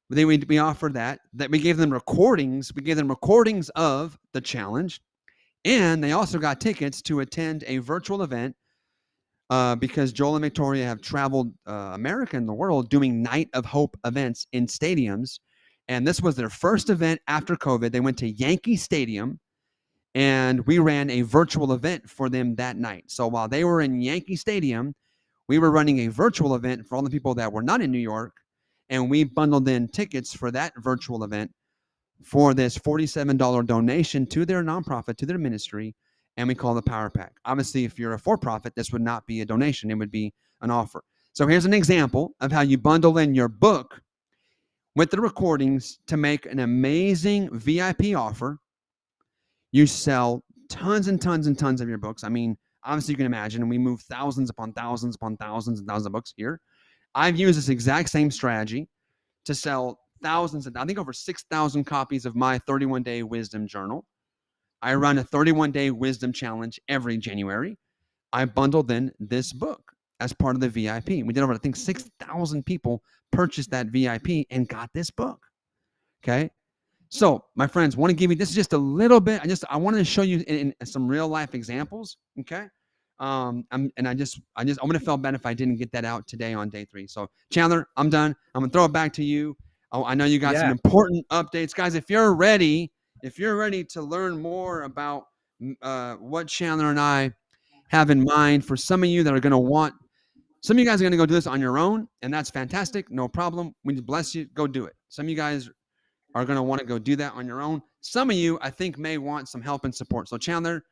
We offered that we gave them recordings. We gave them recordings of the challenge, and they also got tickets to attend a virtual event because Joel and Victoria have traveled America and the world doing Night of Hope events in stadiums. And this was their first event after COVID. They went to Yankee Stadium, and we ran a virtual event for them that night. So while they were in Yankee Stadium, we were running a virtual event for all the people that were not in New York, and we bundled in tickets for that virtual event for this $47 donation to their nonprofit, to their ministry, and we call the Power Pack. Obviously, if you're a for-profit, this would not be a donation. It would be an offer. So here's an example of how you bundle in your book with the recordings to make an amazing VIP offer. You sell tons and tons and tons of your books. I mean, obviously, you can imagine we move thousands upon thousands upon thousands and thousands of books here. I've used this exact same strategy to sell thousands, and I think over 6,000 copies of my 31-day wisdom journal. I run a 31-day wisdom challenge every January. I bundled in this book as part of the VIP. We did over, I think, 6,000 people purchased that VIP and got this book. Okay. So my friends, want to give you, this is just a little bit. I wanted to show you in some real life examples. Okay. I would have felt bad if I didn't get that out today on day 3. So Chandler, I'm done. I'm gonna throw it back to you. Oh, I know you got some important updates, guys. If you're ready to learn more about what Chandler and I have in mind, for some of you that are gonna want, some of you guys are gonna go do this on your own, and that's fantastic. No problem. We bless you. Go do it. Some of you guys are going to want to go do that on your own. Some of you, I think, may want some help and support. So Chandler,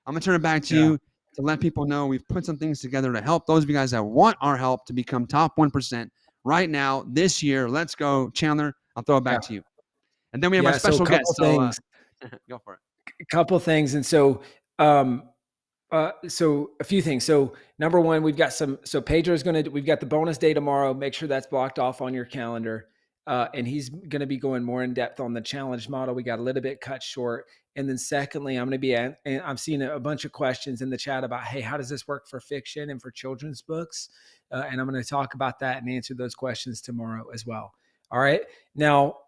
I'm going to turn it back to you to let people know we've put some things together to help those of you guys that want our help to become top 1% right now this year. Let's go. Chandler, I'll throw it back to you. And then we have our special guest. So go for it. A couple things. And so, so a few things. So number one, we've got we've got the bonus day tomorrow. Make sure that's blocked off on your calendar. And he's going to be going more in depth on the challenge model. We got a little bit cut short. And then secondly, I'm seeing a bunch of questions in the chat about, hey, how does this work for fiction and for children's books? And I'm going to talk about that and answer those questions tomorrow as well. All right. Now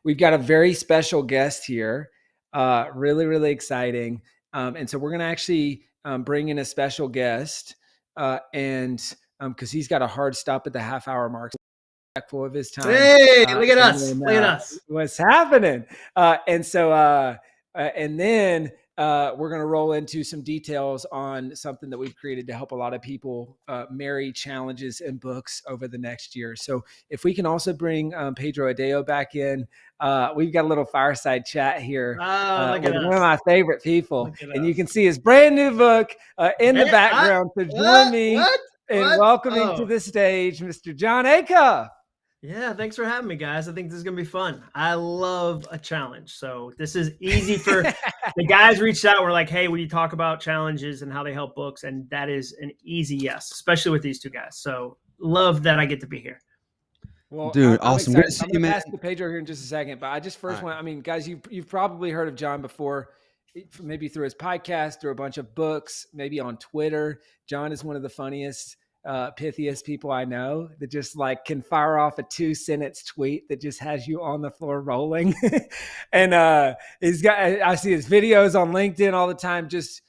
we've got a very special guest here. Really, really exciting. And so we're going to actually bring in a special guest because he's got a hard stop at the half-hour mark. Of his time. Hey, look at us. Look at us. What's happening? And then we're going to roll into some details on something that we've created to help a lot of people marry challenges and books over the next year. So if we can also bring Pedro Adeo back in, we've got a little fireside chat here with one of my favorite people. And you can see his brand new book in the background. So join me in welcoming to the stage, Mr. John Acuff. Yeah, thanks for having me, guys. I think this is going to be fun. I love a challenge. So this is easy for the guys reached out. We're like, hey, will you talk about challenges and how they help books? And that is an easy yes, especially with these two guys. So love that I get to be here. Well, dude, awesome. Good to see you, man. Pass to Pedro here in just a second, but I just first want, I mean, guys, you've probably heard of John before, maybe through his podcast, through a bunch of books, maybe on Twitter. John is one of the funniest, pithiest people I know that just like can fire off a 2-sentence tweet that just has you on the floor rolling. And I see his videos on LinkedIn all the time, just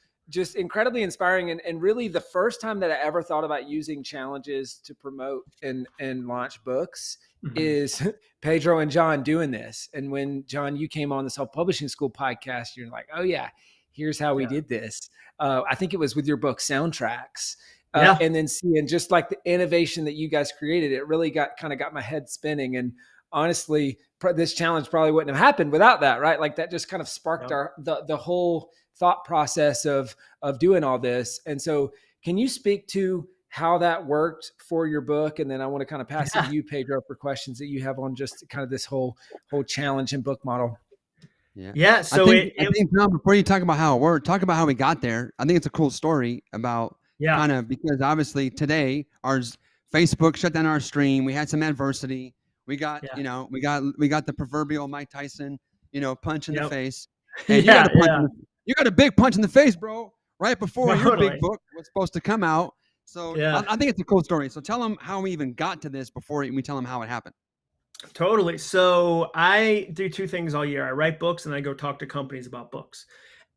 incredibly inspiring. And really the first time that I ever thought about using challenges to promote and launch books is Pedro and John doing this. And when John, you came on the Self-Publishing School podcast, you're like, oh yeah, here's how we did this. I think it was with your book Soundtracks. And then seeing just like the innovation that you guys created, it really got my head spinning. And honestly, this challenge probably wouldn't have happened without that, right? Like that just kind of sparked the whole thought process of doing all this. And so can you speak to how that worked for your book? And then I want to kind of pass it to you, Pedro, for questions that you have on just kind of this whole challenge and book model. Yeah. Yeah. So I think Tom, before you talk about how it worked, talk about how we got there. I think it's a cool story about yeah. kind of because obviously today Facebook shut down our stream. We had some adversity. We got, Yeah. we got the proverbial Mike Tyson, punch in the Yep. face. And Yeah. Yeah. you got a big punch in the face, bro, right before your big Totally. book was supposed to come out. So Yeah. I think it's a cool story. So tell them how we even got to this before we tell them how it happened. Totally. So I do two things all year. I write books and I go talk to companies about books.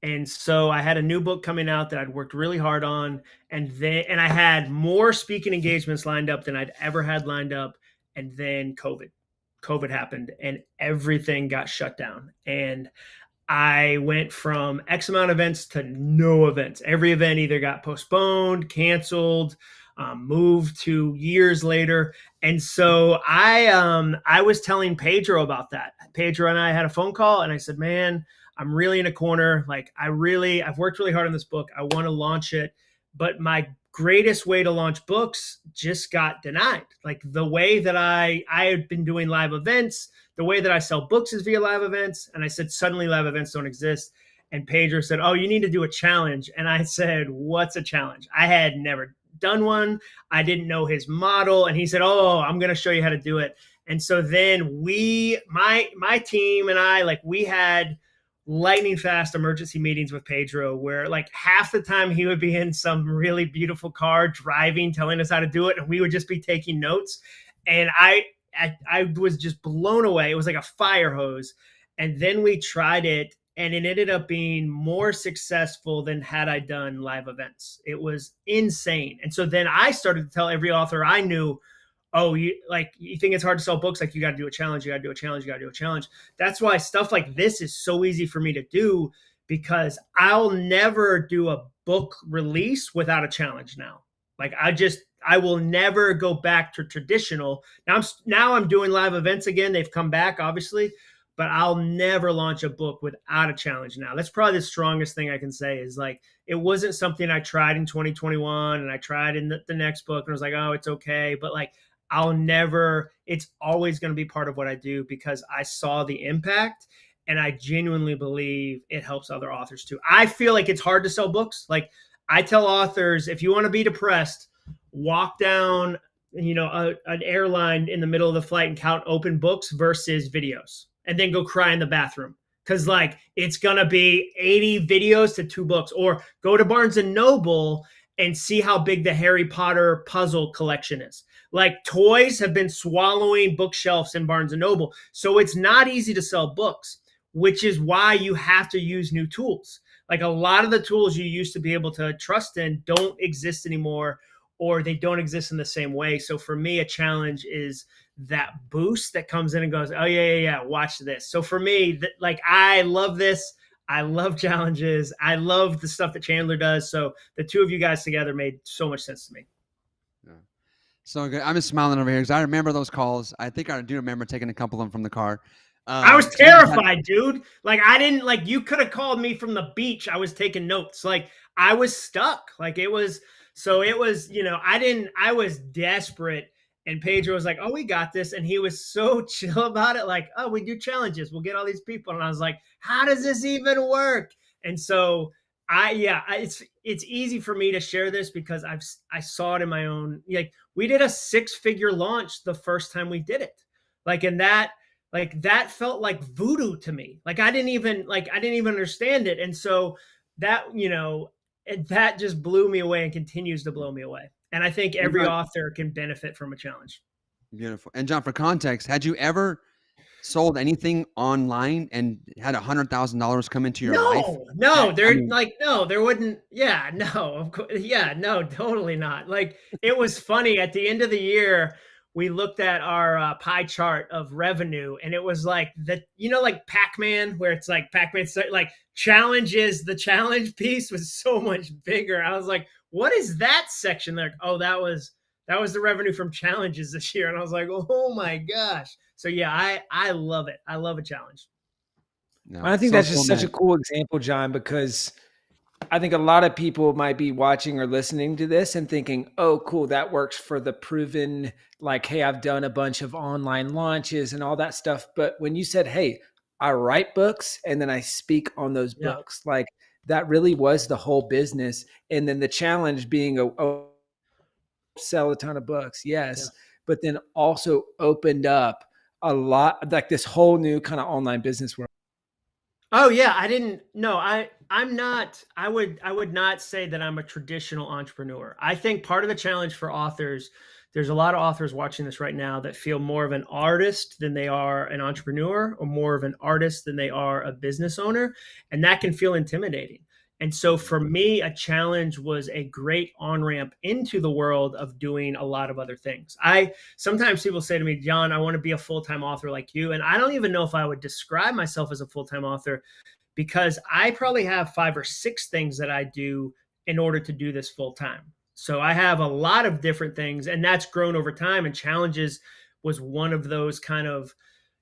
And so I had a new book coming out that I'd worked really hard on, and I had more speaking engagements lined up than I'd ever had lined up. And then COVID happened and everything got shut down. And I went from X amount of events to no events. Every event either got postponed, canceled, moved to years later. And so I was telling Pedro about that. Pedro and I had a phone call, and I said, "Man, I'm really in a corner. Like I've worked really hard on this book. I want to launch it, but my greatest way to launch books just got denied. Like the way that I had been doing live events, the way that I sell books is via live events." And I said, suddenly live events don't exist. And Pedro said, "Oh, you need to do a challenge." And I said, "What's a challenge?" I had never done one. I didn't know his model. And he said, "Oh, I'm going to show you how to do it." And so then my team and I, like we had lightning fast emergency meetings with Pedro where like half the time he would be in some really beautiful car driving, telling us how to do it. And we would just be taking notes. And I was just blown away. It was like a fire hose. And then we tried it and it ended up being more successful than had I done live events. It was insane. And so then I started to tell every author I knew, "Oh, you think it's hard to sell books? Like you got to do a challenge. You got to do a challenge. You got to do a challenge." That's why stuff like this is so easy for me to do, because I'll never do a book release without a challenge now. Like I will never go back to traditional. Now I'm doing live events again. They've come back, obviously, but I'll never launch a book without a challenge now. That's probably the strongest thing I can say is like, it wasn't something I tried in 2021 and I tried in the next book and I was like, "Oh, it's okay." But like, it's always going to be part of what I do because I saw the impact and I genuinely believe it helps other authors too. I feel like it's hard to sell books. Like I tell authors, if you want to be depressed, walk down, an airline in the middle of the flight and count open books versus videos, and then go cry in the bathroom. Cause like, it's going to be 80 videos to 2 books. Or go to Barnes and Noble and see how big the Harry Potter puzzle collection is. Like toys have been swallowing bookshelves in Barnes and Noble. So it's not easy to sell books, which is why you have to use new tools. Like a lot of the tools you used to be able to trust in don't exist anymore, or they don't exist in the same way. So for me, a challenge is that boost that comes in and goes, "Oh yeah, watch this." So for me, like I love this. I love challenges. I love the stuff that Chandler does. So the two of you guys together made so much sense to me. Yeah. So good. I'm just smiling over here because I remember those calls. I think I do remember taking a couple of them from the car. I was terrified, dude. Like I didn't like, you could have called me from the beach. I was taking notes. Like I was stuck. Like it was, I was desperate. And Pedro was like, "Oh, we got this." And he was so chill about it. Like, "Oh, we do challenges. We'll get all these people." And I was like, "How does this even work?" And so it's easy for me to share this because I saw it in my own, like we did a 6-figure launch the first time we did it. And that felt like voodoo to me. Like I didn't even understand it. And so that, that just blew me away and continues to blow me away. And I think every author can benefit from a challenge. Beautiful. And John, for context, had you ever sold anything online and had $100,000 come into your life? No, there wouldn't. Yeah, no, of course. Yeah, no, totally not. Like it was funny at the end of the year, we looked at our pie chart of revenue and it was like like Pac-Man, where it's like Pac-Man, like challenges, the challenge piece was so much bigger. I was like, "What is that section?" They're like, "Oh, that was the revenue from challenges this year." And I was like, "Oh my gosh." So yeah, I love it. I love a challenge. No, I think that's just such a cool example, John, because I think a lot of people might be watching or listening to this and thinking, "Oh, cool, that works for the proven, like, hey, I've done a bunch of online launches and all that stuff." But when you said, "Hey, I write books and then I speak on those books. Like that really was the whole business. And then the challenge being a sell a ton of books. Yes. But then also opened up a lot, like this whole new kind of online business world. Oh yeah, I'm not, I would not say that I'm a traditional entrepreneur. I think part of the challenge for authors, there's a lot of authors watching this right now that feel more of an artist than they are an entrepreneur, or more of an artist than they are a business owner, and that can feel intimidating. And so for me, a challenge was a great on-ramp into the world of doing a lot of other things. Sometimes people say to me, John, I want to be a full-time author like you. And I don't even know if I would describe myself as a full-time author, because I probably have 5 or 6 things that I do in order to do this full-time. So I have a lot of different things, and that's grown over time. And challenges was one of those kind of,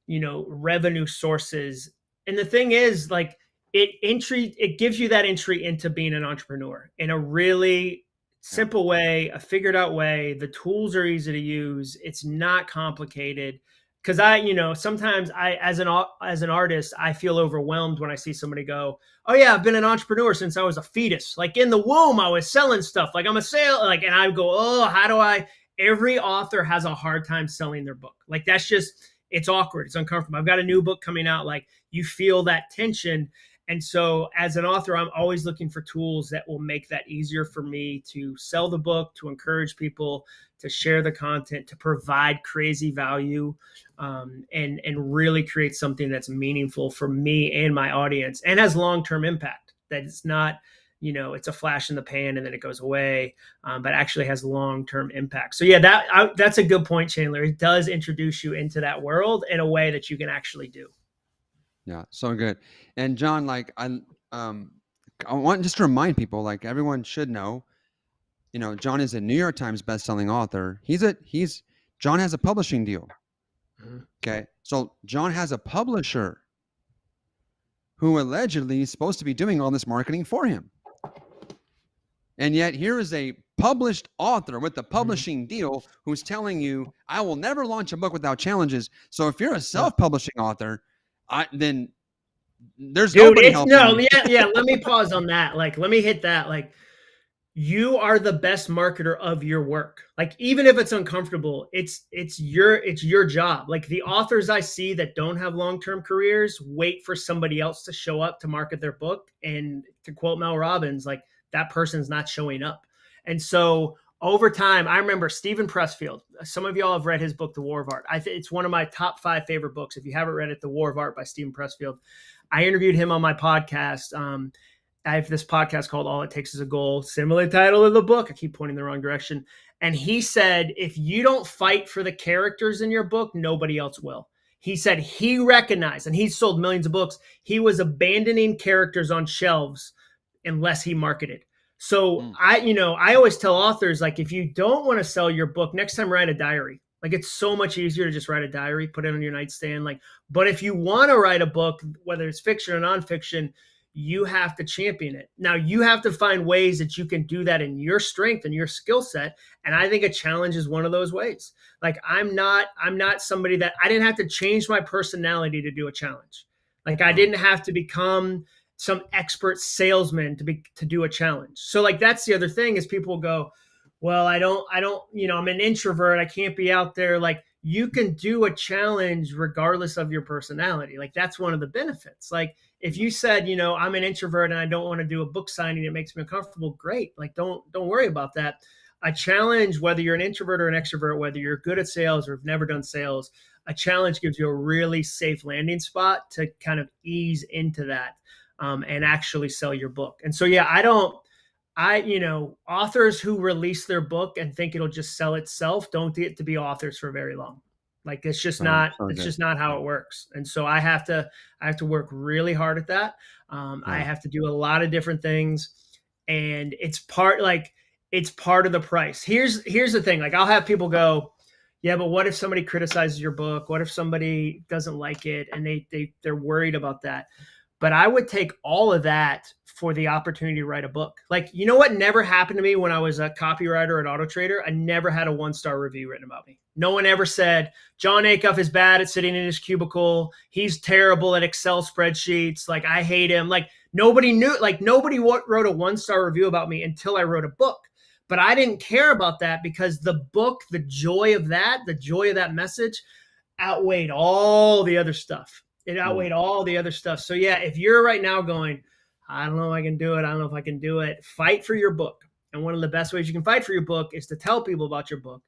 revenue sources. And the thing is, like, it gives you that entry into being an entrepreneur in a really simple way, a figured out way. The tools are easy to use. It's not complicated. Because sometimes as an artist, I feel overwhelmed when I see somebody go, oh yeah, I've been an entrepreneur since I was a fetus. Like in the womb, I was selling stuff. Like I'm a and I go, oh, how do I? Every author has a hard time selling their book. Like that's just, it's awkward. It's uncomfortable. I've got a new book coming out. Like you feel that tension. And so as an author, I'm always looking for tools that will make that easier for me to sell the book, to encourage people, to share the content, to provide crazy value, and really create something that's meaningful for me and my audience and has long-term impact. That it's not, it's a flash in the pan and then it goes away, but actually has long-term impact. So yeah, that's a good point, Chandler. It does introduce you into that world in a way that you can actually do. Yeah, so good. And John, like I want just to remind people, like everyone should know, John is a New York Times bestselling author. John has a publishing deal. Mm-hmm. Okay, so John has a publisher who allegedly is supposed to be doing all this marketing for him, and yet here is a published author with a publishing deal who's telling you, "I will never launch a book without challenges." So if you're a self-publishing author, then there's nobody helping you. Let me pause on that. Like, let me hit that. Like, you are the best marketer of your work. Like, even if it's uncomfortable, it's your job. Like the authors I see that don't have long-term careers wait for somebody else to show up to market their book. And to quote Mel Robbins, like that person's not showing up. And so over time, I remember Stephen Pressfield. Some of y'all have read his book, The War of Art. It's one of my top 5 favorite books. If you haven't read it, The War of Art by Stephen Pressfield. I interviewed him on my podcast. I have this podcast called All It Takes Is a Goal, similar title of the book. I keep pointing the wrong direction. And he said, if you don't fight for the characters in your book, nobody else will. He said he recognized, and he's sold millions of books, he was abandoning characters on shelves unless he marketed. So I always tell authors, like, if you don't want to sell your book, next time write a diary. Like, it's so much easier to just write a diary, put it on your nightstand. Like, but if you want to write a book, whether it's fiction or nonfiction, you have to champion it. Now you have to find ways that you can do that in your strength and your skill set. And I think a challenge is one of those ways. Like I'm not somebody that I didn't have to change my personality to do a challenge. Like I didn't have to become some expert salesman to do a challenge. So like, that's the other thing is people go, well, I don't, I'm an introvert. I can't be out there. Like you can do a challenge regardless of your personality. Like that's one of the benefits. Like if you said, I'm an introvert and I don't want to do a book signing, it makes me uncomfortable. Great. Like, don't worry about that. A challenge, whether you're an introvert or an extrovert, whether you're good at sales or have never done sales, a challenge gives you a really safe landing spot to kind of ease into that and actually sell your book. And so, yeah, authors who release their book and think it'll just sell itself don't get to be authors for very long. Like it's just not how it works. And so I have to work really hard at that. I have to do a lot of different things, and it's part of the price. Here's the thing. Like I'll have people go, yeah, but what if somebody criticizes your book? What if somebody doesn't like it and they're worried about that? But I would take all of that for the opportunity to write a book. Like, you know what never happened to me when I was a copywriter at Auto Trader? I never had a 1-star review written about me. No one ever said, John Acuff is bad at sitting in his cubicle. He's terrible at Excel spreadsheets. Like, I hate him. Like, nobody knew, like, nobody wrote a 1-star review about me until I wrote a book. But I didn't care about that because the book, the joy of that message outweighed all the other stuff. It outweighed all the other stuff. So yeah, if you're right now going, I don't know if I can do it. I don't know if I can do it. Fight for your book. And one of the best ways you can fight for your book is to tell people about your book.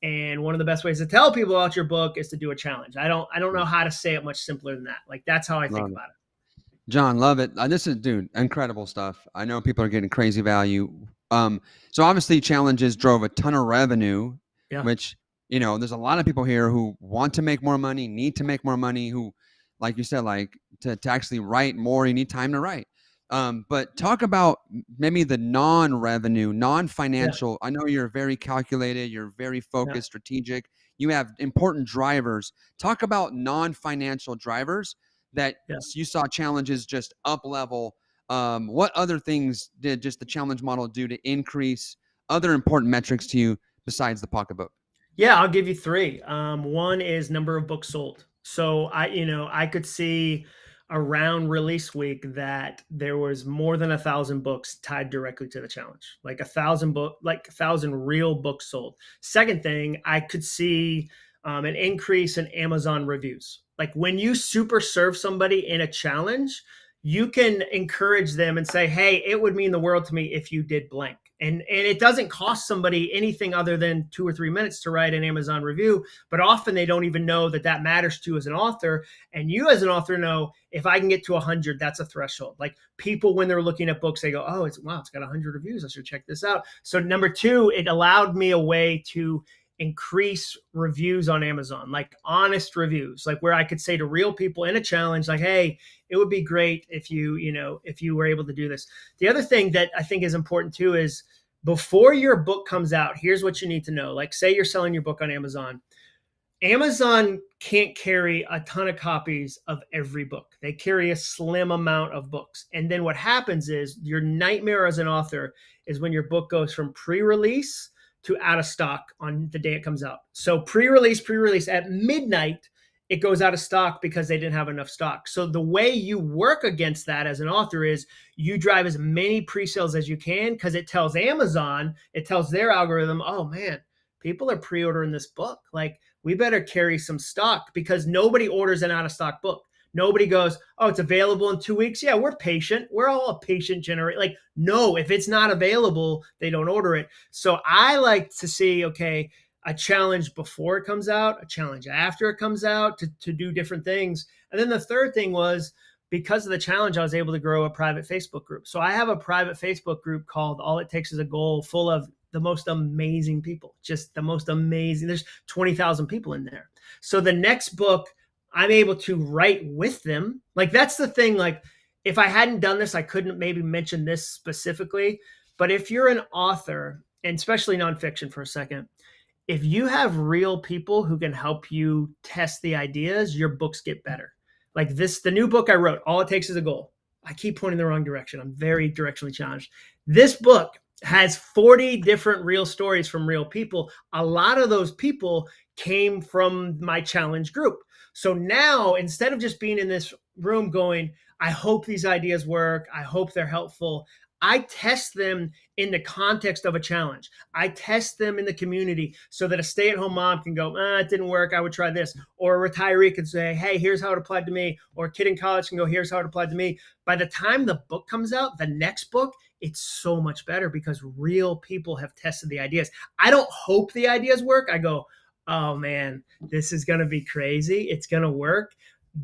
And one of the best ways to tell people about your book is to do a challenge. I don't know how to say it much simpler than that. Like, that's how I think about it. John, love it. This is, dude, incredible stuff. I know people are getting crazy value. So obviously challenges drove a ton of revenue, which, you know, there's a lot of people here who want to make more money, need to make more money, who, like you said, like to actually write more, you need time to write. But talk about maybe the non-revenue, non-financial. I know you're very calculated, you're very focused, strategic. You have important drivers. Talk about non-financial drivers that you saw challenges just up level. What other things did just the challenge model do to increase other important metrics to you besides the pocketbook? Yeah, I'll give you 3. One is number of books sold. So I could see around release week that there was more than 1,000 books tied directly to the challenge, like 1,000 real books sold. Second thing, I could see an increase in Amazon reviews. Like, when you super serve somebody in a challenge, you can encourage them and say, hey, it would mean the world to me if you did blank. And it doesn't cost somebody anything other than 2 or 3 minutes to write an Amazon review, but often they don't even know that matters to you as an author. And you as an author know, if I can get to 100, that's a threshold. Like, people, when they're looking at books, they go, oh, it's got 100 reviews. I should check this out. So number 2, it allowed me a way to increase reviews on Amazon, like honest reviews, like where I could say to real people in a challenge, like, hey, it would be great if you were able to do this. The other thing that I think is important too is, before your book comes out, here's what you need to know. Like, say you're selling your book on Amazon. Amazon can't carry a ton of copies of every book. They carry a slim amount of books. And then what happens is, your nightmare as an author is when your book goes from pre-release to out of stock on the day it comes out. So pre-release at midnight, it goes out of stock because they didn't have enough stock. So the way you work against that as an author is you drive as many pre-sales as you can, because it tells Amazon, it tells their algorithm, oh man, people are pre-ordering this book. Like, we better carry some stock, because nobody orders an out of stock book. Nobody goes, oh, it's available in 2 weeks. Yeah, we're patient. We're all a patient generation. Like, no, if it's not available, they don't order it. So I like to see, okay, a challenge before it comes out, a challenge after it comes out, to do different things. And then the third thing was, because of the challenge, I was able to grow a private Facebook group. So I have a private Facebook group called All It Takes Is a Goal, full of the most amazing people, just the most amazing. There's 20,000 people in there. So the next book, I'm able to write with them. Like, that's the thing. Like, if I hadn't done this, I couldn't maybe mention this specifically. But if you're an author, and especially nonfiction for a second, if you have real people who can help you test the ideas, your books get better. Like the new book I wrote, All It Takes Is a Goal. I keep pointing the wrong direction. I'm very directionally challenged. This book has 40 different real stories from real people. A lot of those people came from my challenge group. So now, instead of just being in this room going, I hope these ideas work, I hope they're helpful, I test them in the context of a challenge. I test them in the community so that a stay-at-home mom can go, it didn't work, I would try this. Or a retiree can say, hey, here's how it applied to me. Or a kid in college can go, here's how it applied to me. By the time the book comes out, the next book, it's so much better because real people have tested the ideas. I don't hope the ideas work. I go, oh man, this is going to be crazy. It's going to work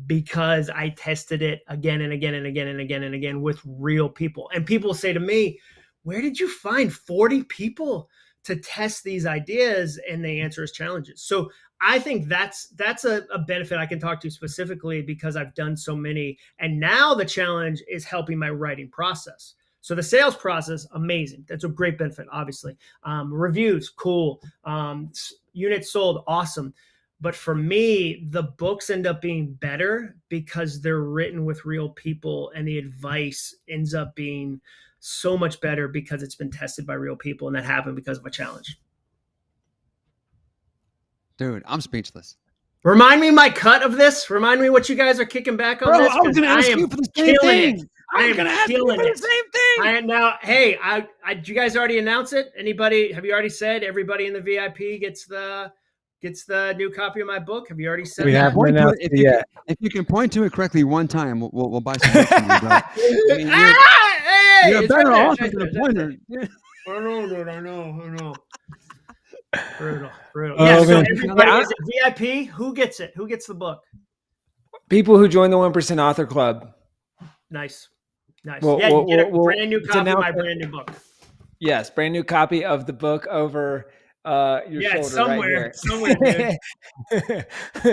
because I tested it again and again and again and again and again with real people. And people say to me, where did you find 40 people to test these ideas? And the answer is challenges. So I think that's a benefit I can talk to specifically because I've done so many. And now the challenge is helping my writing process. So the sales process, amazing. That's a great benefit, obviously. Reviews, cool. Units sold, awesome. But for me, the books end up being better because they're written with real people, and the advice ends up being so much better because it's been tested by real people, and that happened because of a challenge. Dude, I'm speechless. Remind me my cut of this. Remind me what you guys are kicking back on. Bro, this. I was going to ask you for the same thing. I am going to ask you for the same thing. I am now. Hey, did you guys already announce it? Anybody? Have you already said everybody in the VIP gets the new copy of my book? Have you already said that? If you can point to it correctly one time, we'll buy some books from you, bro. I mean, you're better off than a pointer. I know, dude. I know. Brutal. Oh, Yeah, so man. everybody is at VIP. Who gets it? Who gets the book? People who join the 1% Author Club. Nice. Well, you get a brand new copy of my brand new book. Yes, brand new copy of the book over your shoulder somewhere, right here.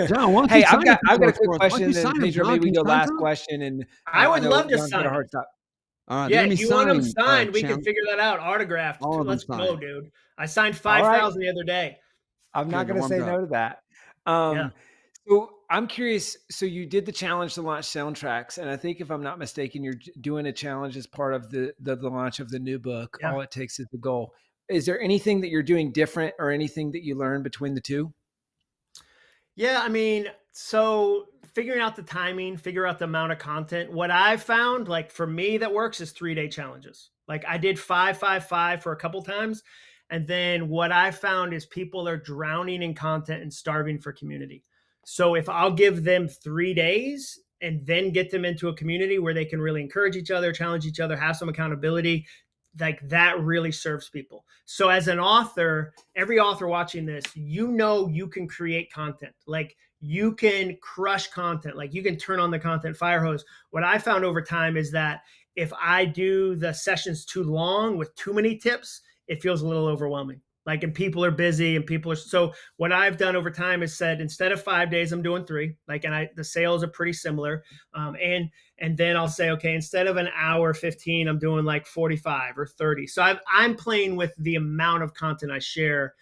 John, hey, I've got a quick question. Then Pedro, maybe we go last question, and I would love to sign. All right, yeah, if you want them signed, we can figure that out. Autographed. Let's go, dude. I signed 5,000 the other day. I'm not going to say no to that. So I'm curious. So you did the challenge to launch soundtracks, and I think if I'm not mistaken, you're doing a challenge as part of the launch of the new book. Yeah. All it takes is the goal. Is there anything that you're doing different, or anything that you learned between the two? Yeah, I mean, so figuring out the timing, figure out the amount of content. What I've found, like for me, that works is 3-day challenges. Like I did 5-5-5 for a couple times. And then what I found is people are drowning in content and starving for community. So if I'll give them 3 days and then get them into a community where they can really encourage each other, challenge each other, have some accountability, like that really serves people. So as an author, every author watching this, you can create content. Like you can crush content. Like you can turn on the content fire hose. What I found over time is that if I do the sessions too long with too many tips, it feels a little overwhelming. Like, and people are busy and so what I've done over time is said, instead of 5 days, I'm doing 3, like, and the sales are pretty similar. And then I'll say, okay, instead of an hour 15, I'm doing like 45 or 30. So I'm playing with the amount of content I share,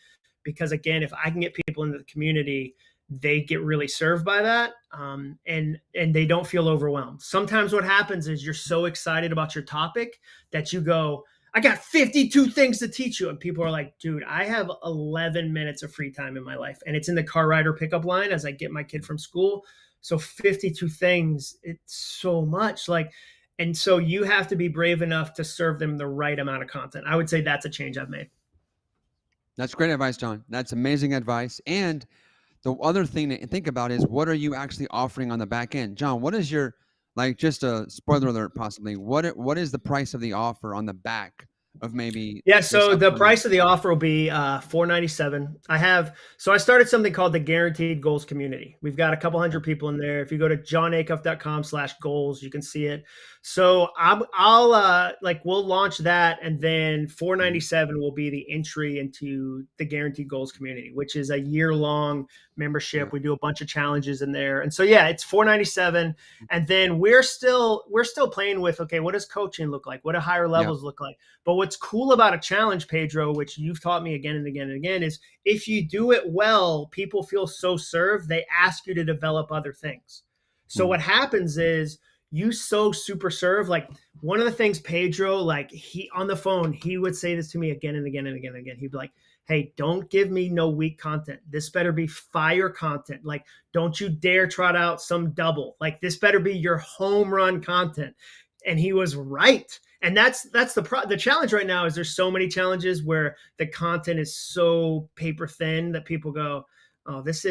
because again, if I can get people into the community, they get really served by that. And they don't feel overwhelmed. Sometimes what happens is you're so excited about your topic that you go, I got 52 things to teach you. And people are like, dude, I have 11 minutes of free time in my life. And it's in the car rider pickup line as I get my kid from school. So 52 things, it's so much. And so you have to be brave enough to serve them the right amount of content. I would say that's a change I've made. That's great advice, John. That's amazing advice. And the other thing to think about is, what are you actually offering on the back end? John, what is your, like, just a spoiler alert, possibly, what is the price of the offer on the back of maybe? Yeah, so the price of the offer will be $497. I started something called the Guaranteed Goals Community. We've got a couple hundred people in there. If you go to johnacuff.com/goals, you can see it. So we'll launch that, and then $497 will be the entry into the Guaranteed Goals Community, which is a year-long membership. Yeah. We do a bunch of challenges in there. And so, yeah, it's $497. And then we're still playing with, okay, what does coaching look like? What do higher levels look like? But what's cool about a challenge, Pedro, which you've taught me again and again and again, is if you do it well, people feel so served, they ask you to develop other things. So what happens is you so super serve. Like one of the things Pedro, like on the phone, he would say this to me again and again and again and again. He'd be like, hey, don't give me no weak content. This better be fire content. Like, don't you dare trot out some double. Like, this better be your home run content. And he was right. And that's the challenge right now, is there's so many challenges where the content is so paper thin that people go, oh, this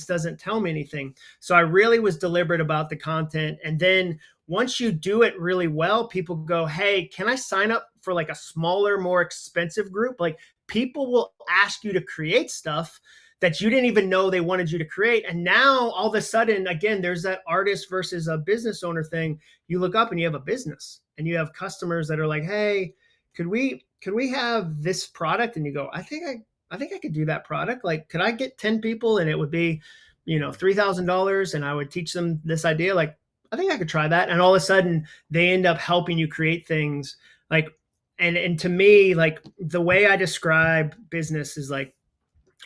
doesn't tell me anything. So I really was deliberate about the content. And then once you do it really well, people go, hey, can I sign up for like a smaller, more expensive group? Like, people will ask you to create stuff that you didn't even know they wanted you to create. And now all of a sudden, again, there's that artist versus a business owner thing. You look up and you have a business and you have customers that are like, hey, could we have this product? And you go, I think I could do that product. Like, could I get 10 people and it would be, $3,000, and I would teach them this idea? Like, I think I could try that. And all of a sudden they end up helping you create things. Like, and to me, like, the way I describe business is like,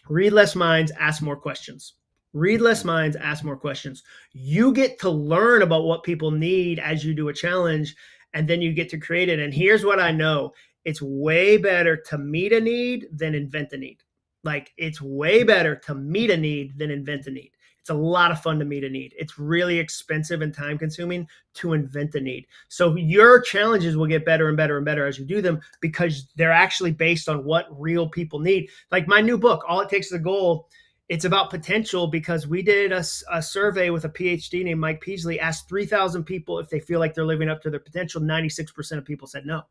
read less minds, ask more questions. Read less minds, ask more questions. You get to learn about what people need as you do a challenge, and then you get to create it. And here's what I know. It's way better to meet a need than invent a need. Like, it's way better to meet a need than invent a need. It's a lot of fun to meet a need. It's really expensive and time consuming to invent a need. So your challenges will get better and better and better as you do them, because they're actually based on what real people need. Like my new book, All It Takes is a Goal. It's about potential, because we did a survey with a PhD named Mike Peasley, asked 3,000 people if they feel like they're living up to their potential. 96% of people said no.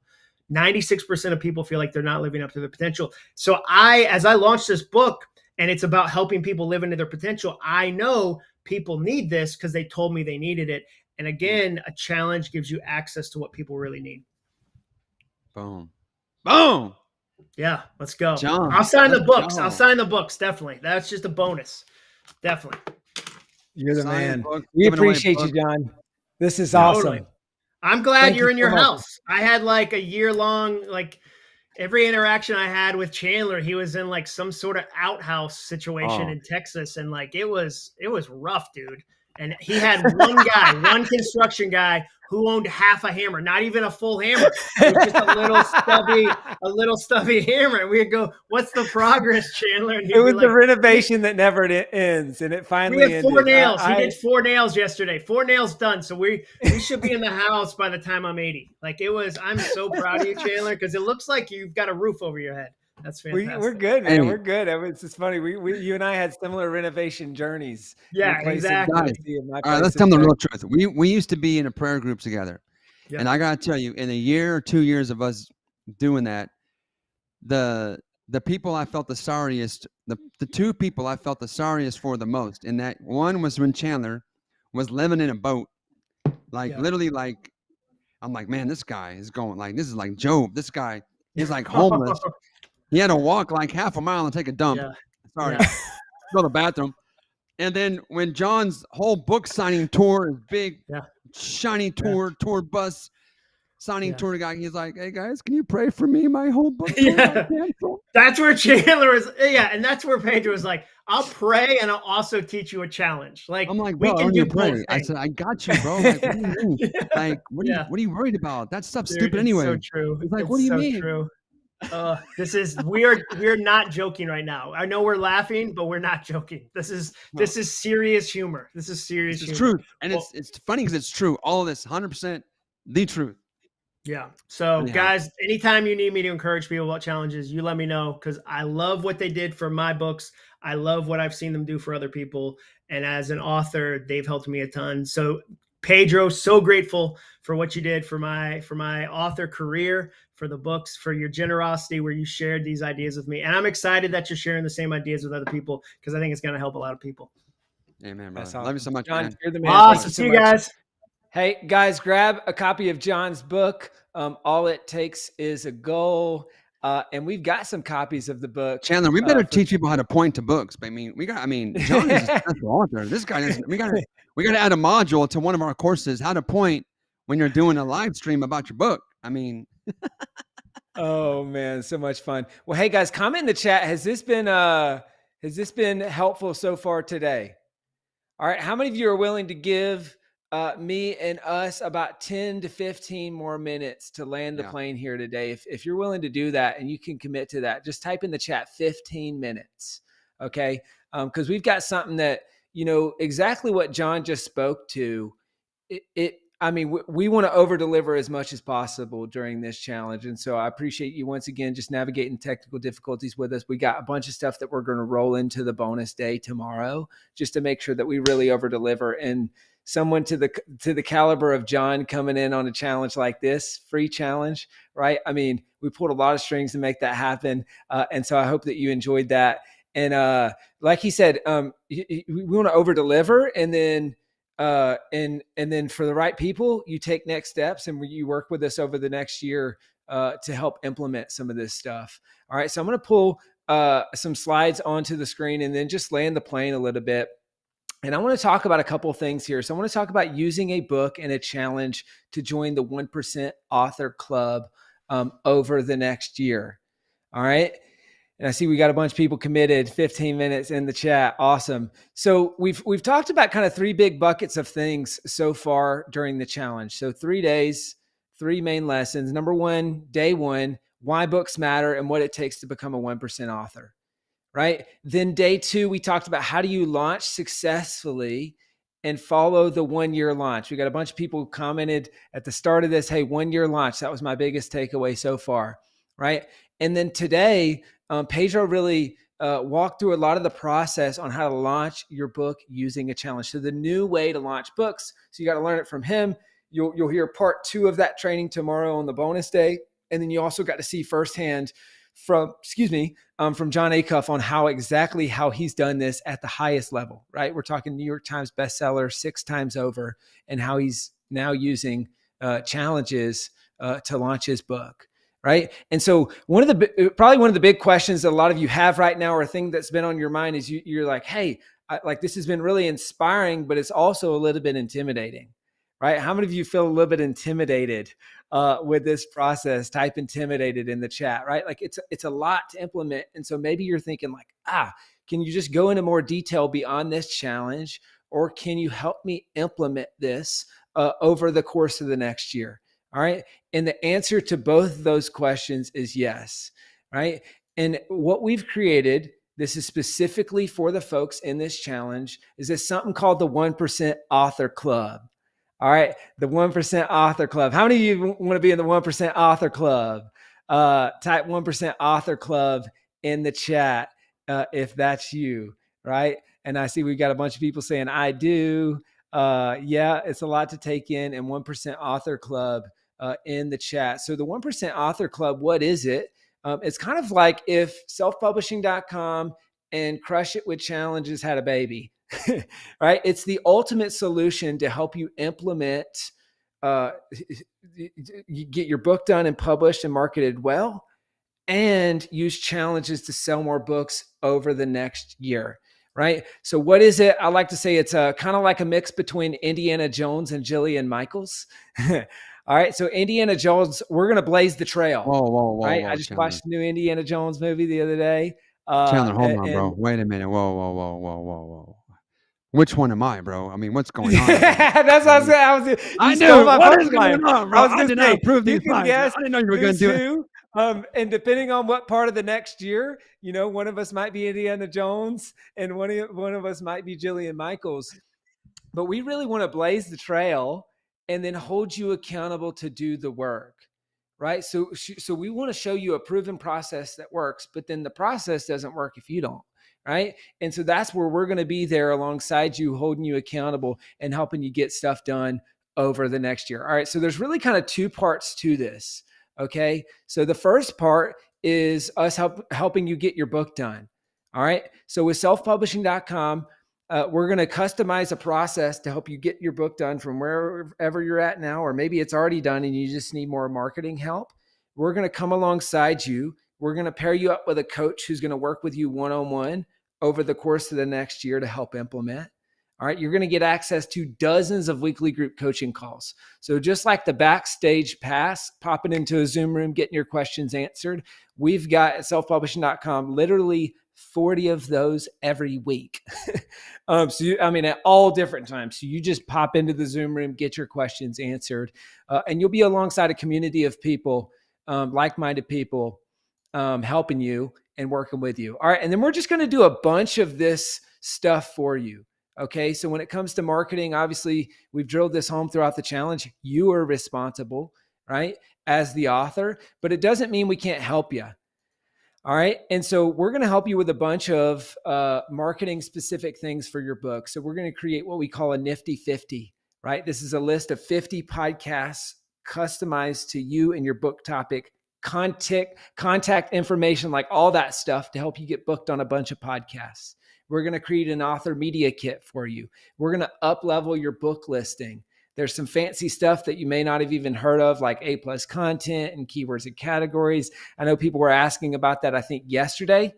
96% of people feel like they're not living up to their potential. So as I launched this book, and it's about helping people live into their potential, I know people need this because they told me they needed it. And again, a challenge gives you access to what people really need. Boom. Boom. Yeah, let's go. John, I'll sign the books. go. I'll sign the books. Definitely. That's just a bonus. Definitely. You're the Sign man. book, We giving away appreciate you, books. John. This is Totally. awesome. I'm glad Thank you're you in your so much. house. I had like a year-long, like every interaction I had with Chandler, he was in like some sort of outhouse situation in Texas. And like, it was rough, dude. And he had one guy, one construction guy who owned half a hammer, not even a full hammer. It was just a little stubby hammer. And we'd go, "What's the progress, Chandler?" And he'd It was be the like, renovation that never ends, and it finally "We had ended. 4 nails. He did 4 nails yesterday. 4 nails done. So we should be in the house by the time I'm 80. Like, I'm so proud of you, Chandler, because it looks like you've got a roof over your head. That's fantastic. We're good, man. Hey. We're good. I mean, it's just funny. You and I had similar renovation journeys. Yeah, Your place in exactly. Tennessee and my All right, place let's in tell them the Texas. real truth. We used to be in a prayer group together. Yeah. And I got to tell you, in a year or 2 years of us doing that, the people I felt the sorriest, the 2 people I felt the sorriest for the most, and that one was when Chandler was living in a boat. Like, literally, like, I'm like, man, this guy is going, like, this is like Job. This guy is like homeless. He had to walk like half a mile and take a dump. Yeah. Sorry, Yeah. go to the bathroom. And then when John's whole book signing tour is big, Yeah. shiny tour bus signing Yeah. tour guy, he's like, "Hey guys, can you pray for me? My whole book tour Yeah. got canceled." That's where Chandler is. Yeah, and that's where Pedro was like, "I'll pray and I'll also teach you a challenge." Like, I'm like, we "Bro, I can don't do need to pray." both I things. said, "I got you, bro. Like, what do you mean? Yeah. Like, what are you worried about? That stuff's Dude, stupid it's anyway." so true. He's like, It's "What do you so mean?" true. We're not joking right now. I know we're laughing, but we're not joking. This is serious humor. This is serious This is humor. truth, and Well, it's funny because it's true. All of this, 100% the truth. yeah. So, Anyhow. guys, anytime you need me to encourage people about challenges, you let me know, because I love what they did for my books. I love what I've seen them do for other people. And as an author, they've helped me a ton. So, Pedro, so grateful for what you did for my author career, for the books, for your generosity where you shared these ideas with me. And I'm excited that you're sharing the same ideas with other people, because I think it's going to help a lot of people. Amen, That's brother. Love you so much, John, man. you're the man. Awesome. Thank you so See you much. guys. Hey, guys, grab a copy of John's book. All It Takes is a Goal. And we've got some copies of the book. Chandler, we better teach people how to point to books. John is a successful author. This guy is. We got to add a module to one of our courses, how to point when you're doing a live stream about your book. I mean, oh man, so much fun. Well, hey guys, comment in the chat. Has this been helpful so far today? All right, how many of you are willing to give me and us about 10 to 15 more minutes to land the plane here today? If you're willing to do that and you can commit to that, just type in the chat 15 minutes. Okay. Because we've got something that, exactly what John just spoke to. We want to over deliver as much as possible during this challenge. And so I appreciate you once again, just navigating technical difficulties with us. We got a bunch of stuff that we're going to roll into the bonus day tomorrow, just to make sure that we really over deliver. And someone to the caliber of John coming in on a challenge like this, free challenge, right? I mean, we pulled a lot of strings to make that happen. And so I hope that you enjoyed that. And like he said, we want to over deliver, and then and then for the right people, you take next steps and you work with us over the next year to help implement some of this stuff. All right. So I'm going to pull some slides onto the screen and then just land the plane a little bit. And I want to talk about a couple of things here. So I want to talk about using a book and a challenge to join the 1% Author Club over the next year. All right. And I see we got a bunch of people committed, 15 minutes in the chat. Awesome. So we've talked about kind of 3 big buckets of things so far during the challenge. So 3 days, 3 main lessons. Number 1, day 1, why books matter and what it takes to become a 1% author, right? Then day 2, we talked about how do you launch successfully and follow the 1-year launch. We got a bunch of people who commented at the start of this, hey, 1-year launch. That was my biggest takeaway so far, right? And then today, Pedro really walked through a lot of the process on how to launch your book using a challenge. So the new way to launch books. So you got to learn it from him. You'll hear part 2 of that training tomorrow on the bonus day. And then you also got to see firsthand from John Acuff on how he's done this at the highest level, right? We're talking New York Times bestseller 6 times over, and how he's now using challenges to launch his book. Right. And so probably one of the big questions that a lot of you have right now, or a thing that's been on your mind, is you're like, hey, this has been really inspiring, but it's also a little bit intimidating, right? How many of you feel a little bit intimidated with this process? Type intimidated in the chat, right? Like it's a lot to implement. And so maybe you're thinking like, can you just go into more detail beyond this challenge? Or can you help me implement this over the course of the next year? All right. And the answer to both of those questions is yes. Right. And what we've created, this is specifically for the folks in this challenge, is this something called the 1% Author Club. All right. The 1% Author Club. How many of you want to be in the 1% Author Club? Type 1% Author Club in the chat if that's you. Right. And I see we got a bunch of people saying, I do. Yeah, it's a lot to take in. And 1% Author Club in the chat. So the 1% Author Club, what is it? It's kind of like if selfpublishing.com and Crush It with Challenges had a baby, right? It's the ultimate solution to help you implement, you get your book done and published and marketed well, and use challenges to sell more books over the next year. Right. So what is it? I like to say it's kind of like a mix between Indiana Jones and Jillian Michaels. All right. So Indiana Jones, we're going to blaze the trail. Whoa, right. whoa, I just Chandler. watched the new Indiana Jones movie the other day. Chandler, hold on, bro. Wait a minute. Whoa. Which one am I, bro? I mean, what's going on? That's what I said. I knew. What is going on, bro? I did not approve these lines. Guess I didn't know you were going to do it. And depending on what part of the next year, one of us might be Indiana Jones and one of us might be Jillian Michaels. But we really want to blaze the trail and then hold you accountable to do the work, right? So we want to show you a proven process that works, but then the process doesn't work if you don't, right? And so that's where we're going to be there alongside you, holding you accountable and helping you get stuff done over the next year. All right, so there's really kind of 2 parts to this, okay? So the first part is us helping you get your book done, all right? So with selfpublishing.com, we're going to customize a process to help you get your book done from wherever you're at now, or maybe it's already done and you just need more marketing help. We're going to come alongside you. We're going to pair you up with a coach who's going to work with you one-on-one over the course of the next year to help implement. All right. You're going to get access to dozens of weekly group coaching calls. So just like the backstage pass, popping into a Zoom room, getting your questions answered, we've got at selfpublishing.com literally 40 of those every week. At all different times. So you just pop into the Zoom room, get your questions answered, and you'll be alongside a community of people, like-minded people, helping you and working with you. All right. And then we're just going to do a bunch of this stuff for you. Okay. So when it comes to marketing, obviously we've drilled this home throughout the challenge. You are responsible, right, as the author, but it doesn't mean we can't help you. All right. And so we're going to help you with a bunch of marketing specific things for your book. So we're going to create what we call a Nifty 50, right? This is a list of 50 podcasts customized to you and your book topic, contact information, like all that stuff to help you get booked on a bunch of podcasts. We're going to create an author media kit for you. We're going to up-level your book listing. There's some fancy stuff that you may not have even heard of, like A+ content and keywords and categories. I know people were asking about that, I think, yesterday.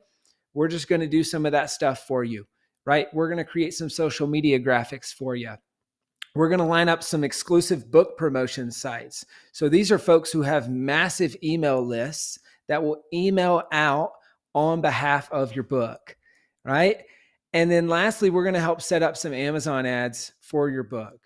We're just going to do some of that stuff for you, right? We're going to create some social media graphics for you. We're going to line up some exclusive book promotion sites. So these are folks who have massive email lists that will email out on behalf of your book, right? And then lastly, we're going to help set up some Amazon ads for your book.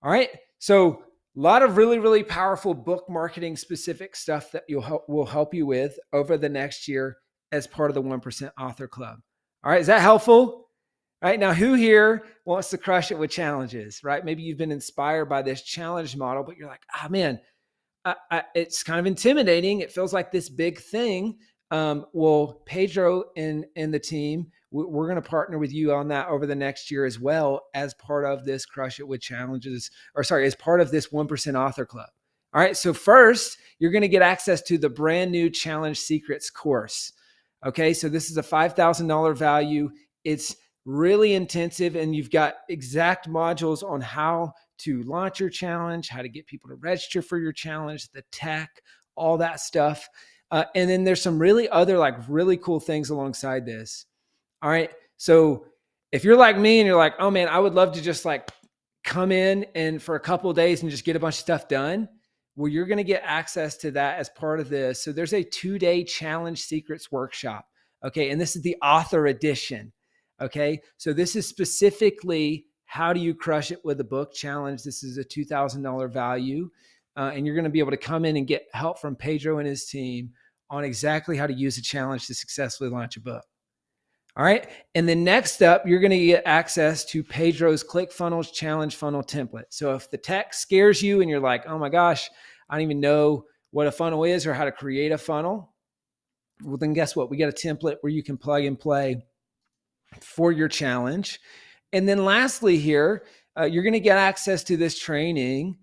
All right. So a lot of really, really powerful book marketing specific stuff that will help you with over the next year as part of the 1% Author Club. All right. Is that helpful? All right. Now, who here wants to crush it with challenges, right? Maybe you've been inspired by this challenge model, but you're like, oh man, it's kind of intimidating. It feels like this big thing. Well, Pedro and the team, we're going to partner with you on that over the next year as well as part of this Crush It with Challenges, as part of this 1% Author Club. All right. So first, you're going to get access to the brand new Challenge Secrets course. Okay. So this is a $5,000 value. It's really intensive, and you've got exact modules on how to launch your challenge, how to get people to register for your challenge, the tech, all that stuff. And then there's some really cool things alongside this. All right. So if you're like me and you're like, oh man, I would love to just like come in and for a couple of days and just get a bunch of stuff done. Well, you're going to get access to that as part of this. So there's a 2-day Challenge Secrets workshop. Okay. And this is the author edition. Okay. So this is specifically how do you crush it with a book challenge. This is a $2,000 value. And you're going to be able to come in and get help from Pedro and his team on exactly how to use a challenge to successfully launch a book. All right. And then next up, you're going to get access to Pedro's ClickFunnels challenge funnel template. So if the tech scares you and you're like, oh my gosh, I don't even know what a funnel is or how to create a funnel. Well, then guess what? We got a template where you can plug and play for your challenge. And then lastly here, you're going to get access to this training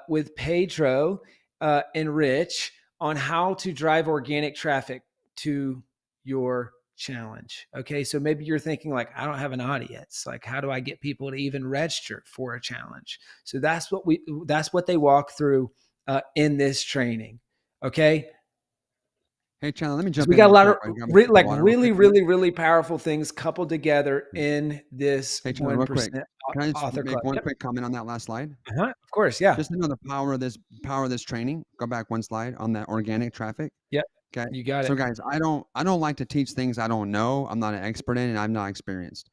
with Pedro and Rich on how to drive organic traffic to your challenge. Okay. So maybe you're thinking like, I don't have an audience. Like, how do I get people to even register for a challenge? So that's what they walk through in this training. Okay. Hey, Chandler, let me jump So we in. got a lot of really powerful things coupled together in this Hey, Chandler, real quick. 1% Can I just Author make Club. one Yep. quick comment on that last slide? Of course, yeah. Just to know the power of this training. Go back one slide on that organic traffic. Yep. Okay. You got it. So guys, I don't like to teach things I don't know. I'm not an expert in, and I'm not experienced.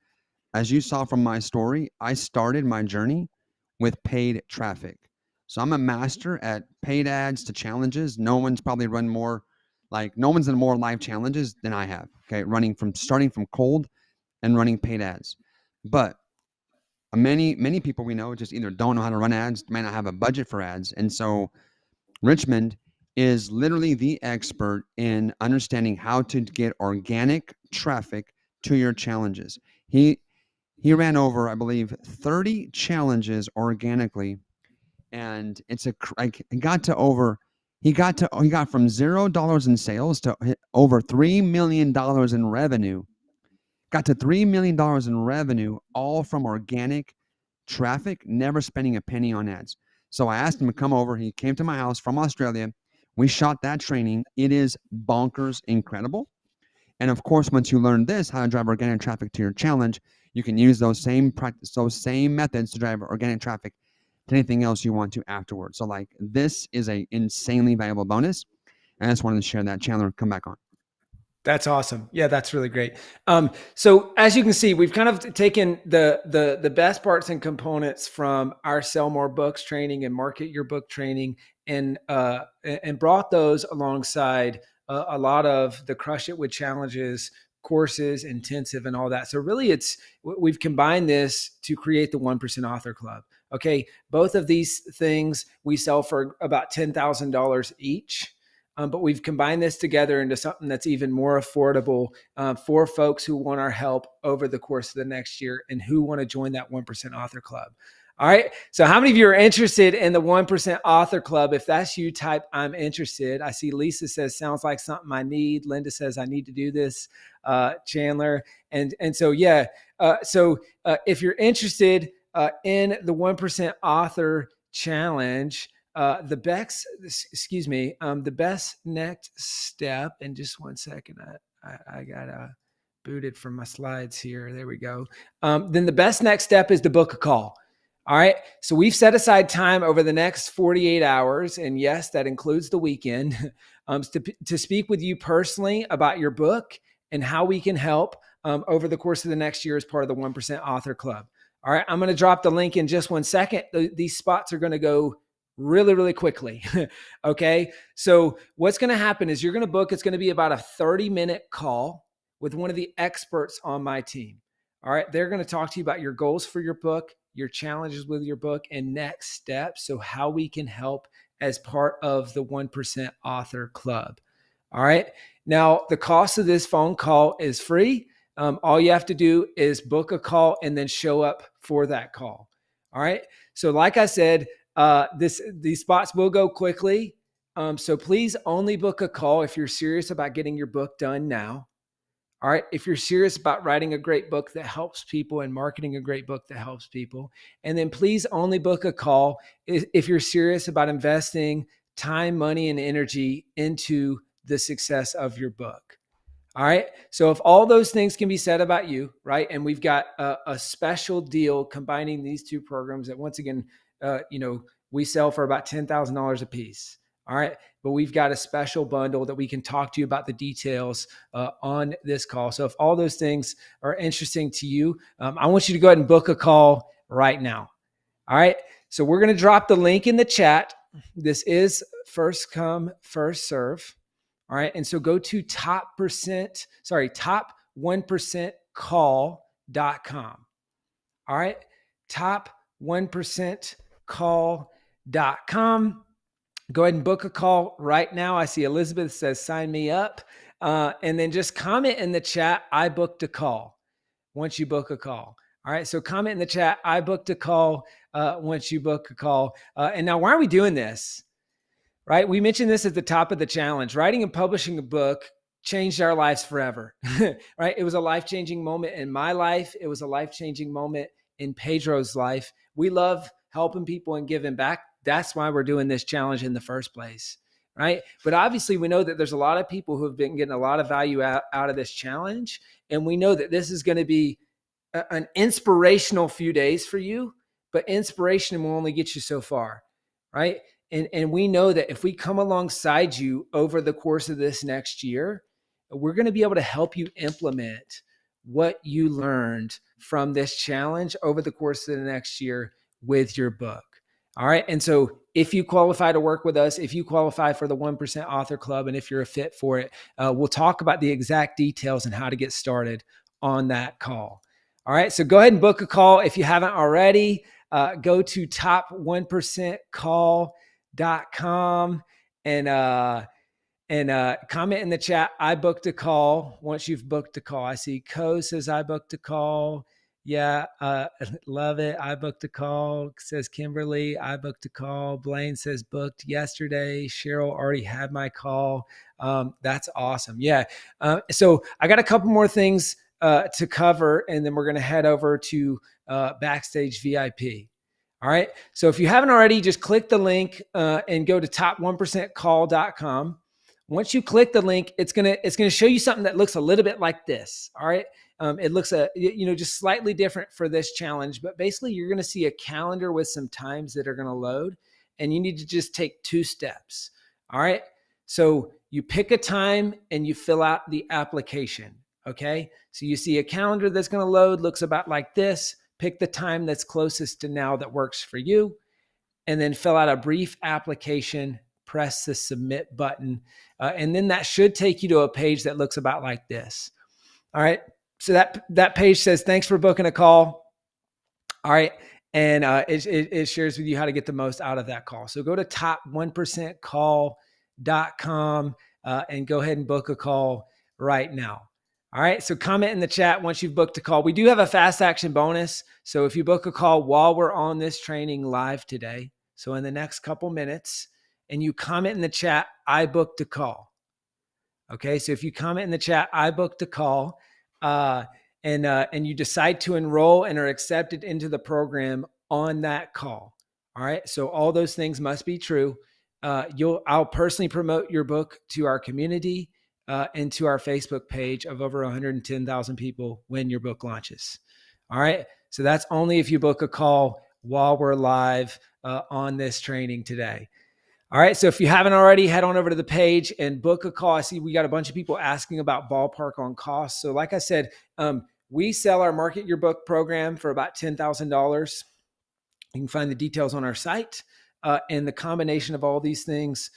As you saw from my story, I started my journey with paid traffic. So I'm a master at paid ads to challenges. No one's probably done more live challenges than I have. Okay. Starting from cold and running paid ads. But many people we know just either don't know how to run ads, may not have a budget for ads. And so Richmond is literally the expert in understanding how to get organic traffic to your challenges. He ran over, I believe, 30 challenges organically, and he got from $0 in sales to over $3 million in revenue. Got to $3 million in revenue, all from organic traffic, never spending a penny on ads. So I asked him to come over. He came to my house from Australia. We shot that training. It is bonkers incredible. And of course, once you learn this, how to drive organic traffic to your challenge, you can use those same methods to drive organic traffic to anything else you want to afterwards. So like, this is a insanely valuable bonus. And I just wanted to share that. Chandler, come back on. That's awesome. Yeah, that's really great. So as you can see, we've kind of taken the best parts and components from our Sell More Books training and Market Your Book training and brought those alongside a lot of the Crush It with Challenges courses, intensive, and all that. So really we've combined this to create the 1% Author Club. Okay. Both of these things we sell for about $10,000 each. But we've combined this together into something that's even more affordable for folks who want our help over the course of the next year and who want to join that 1% Author Club. All right. So how many of you are interested in the 1% Author Club? If that's you, type I'm interested. I see Lisa says, sounds like something I need. Linda says, I need to do this, Chandler. And so, yeah. So if you're interested in the 1% Author Challenge, the best next step, and just one second, I got booted from my slides here. There we go. Then the best next step is to book a call. All right. So we've set aside time over the next 48 hours. And yes, that includes the weekend to speak with you personally about your book and how we can help over the course of the next year as part of the 1% Author Club. All right. I'm going to drop the link in just 1 second. These spots are going to go really, really quickly. Okay. So what's going to happen is you're going to book, it's going to be about a 30-minute call with one of the experts on my team. All right. They're going to talk to you about your goals for your book, your challenges with your book, and next steps. So how we can help as part of the 1% Author Club. All right. Now, the cost of this phone call is free. All you have to do is book a call and then show up for that call. All right. So like I said, these spots will go quickly. So please only book a call if you're serious about getting your book done now. All right. If you're serious about writing a great book that helps people and marketing a great book that helps people. And then please only book a call if you're serious about investing time, money, and energy into the success of your book. All right. So if all those things can be said about you, right? And we've got a special deal combining these two programs that once again, we sell for about $10,000 a piece. All right. But we've got a special bundle that we can talk to you about the details on this call. So if all those things are interesting to you, I want you to go ahead and book a call right now. All right. So we're going to drop the link in the chat. This is first come, first serve. All right. And so go to top1percentcall.com. All right. top1percentcall.com. Go ahead and book a call right now. I see Elizabeth says, sign me up. And then just comment in the chat, I booked a call once you book a call. All right. So comment in the chat, I booked a call once you book a call. And now why are we doing this? Right? We mentioned this at the top of the challenge. Writing and publishing a book changed our lives forever. Right? It was a life-changing moment in my life. It was a life-changing moment in Pedro's life. We love helping people and giving back. That's why we're doing this challenge in the first place, right? But obviously we know that there's a lot of people who have been getting a lot of value out of this challenge. And we know that this is going to be an inspirational few days for you, but inspiration will only get you so far, right? And we know that if we come alongside you over the course of this next year, we're going to be able to help you implement what you learned from this challenge over the course of the next year with your book. All right. And so if you qualify to work with us, if you qualify for the 1% Author Club, and if you're a fit for it, we'll talk about the exact details and how to get started on that call. All right. So go ahead and book a call. If you haven't already, go to top1percentcall.com and comment in the chat, I booked a call once you've booked a call. I see Co says I booked a call. Yeah, love it. I booked a call, says Kimberly. I booked a call. Blaine says booked yesterday. Cheryl already had my call. That's awesome. Yeah. So I got a couple more things to cover, and then we're going to head over to Backstage VIP. All right. So if you haven't already, just click the link and go to top1percentcall.com. Once you click the link, it's gonna show you something that looks a little bit like this. All right. It looks just slightly different for this challenge, but basically you're going to see a calendar with some times that are going to load, and you need to just take 2 steps. All right. So you pick a time and you fill out the application. Okay. So you see a calendar that's going to load, looks about like this. Pick the time that's closest to now that works for you, and then fill out a brief application, press the submit button. And then that should take you to a page that looks about like this. All right. So that page says, thanks for booking a call. All right. And it shares with you how to get the most out of that call. So go to top1percentcall.com and go ahead and book a call right now. All right. So comment in the chat once you've booked a call. We do have a fast action bonus. So if you book a call while we're on this training live today, so in the next couple minutes, and you comment in the chat, I booked a call. Okay. So if you comment in the chat, I booked a call, and you decide to enroll and are accepted into the program on that call. All right. So all those things must be true. I'll personally promote your book to our community and to our Facebook page of over 110,000 people when your book launches. All right. So that's only if you book a call while we're live on this training today. All right. So if you haven't already, head on over to the page and book a call. I see we got a bunch of people asking about ballpark on cost. So like I said, we sell our Market Your Book program for about $10,000. You can find the details on our site. And the combination of all these things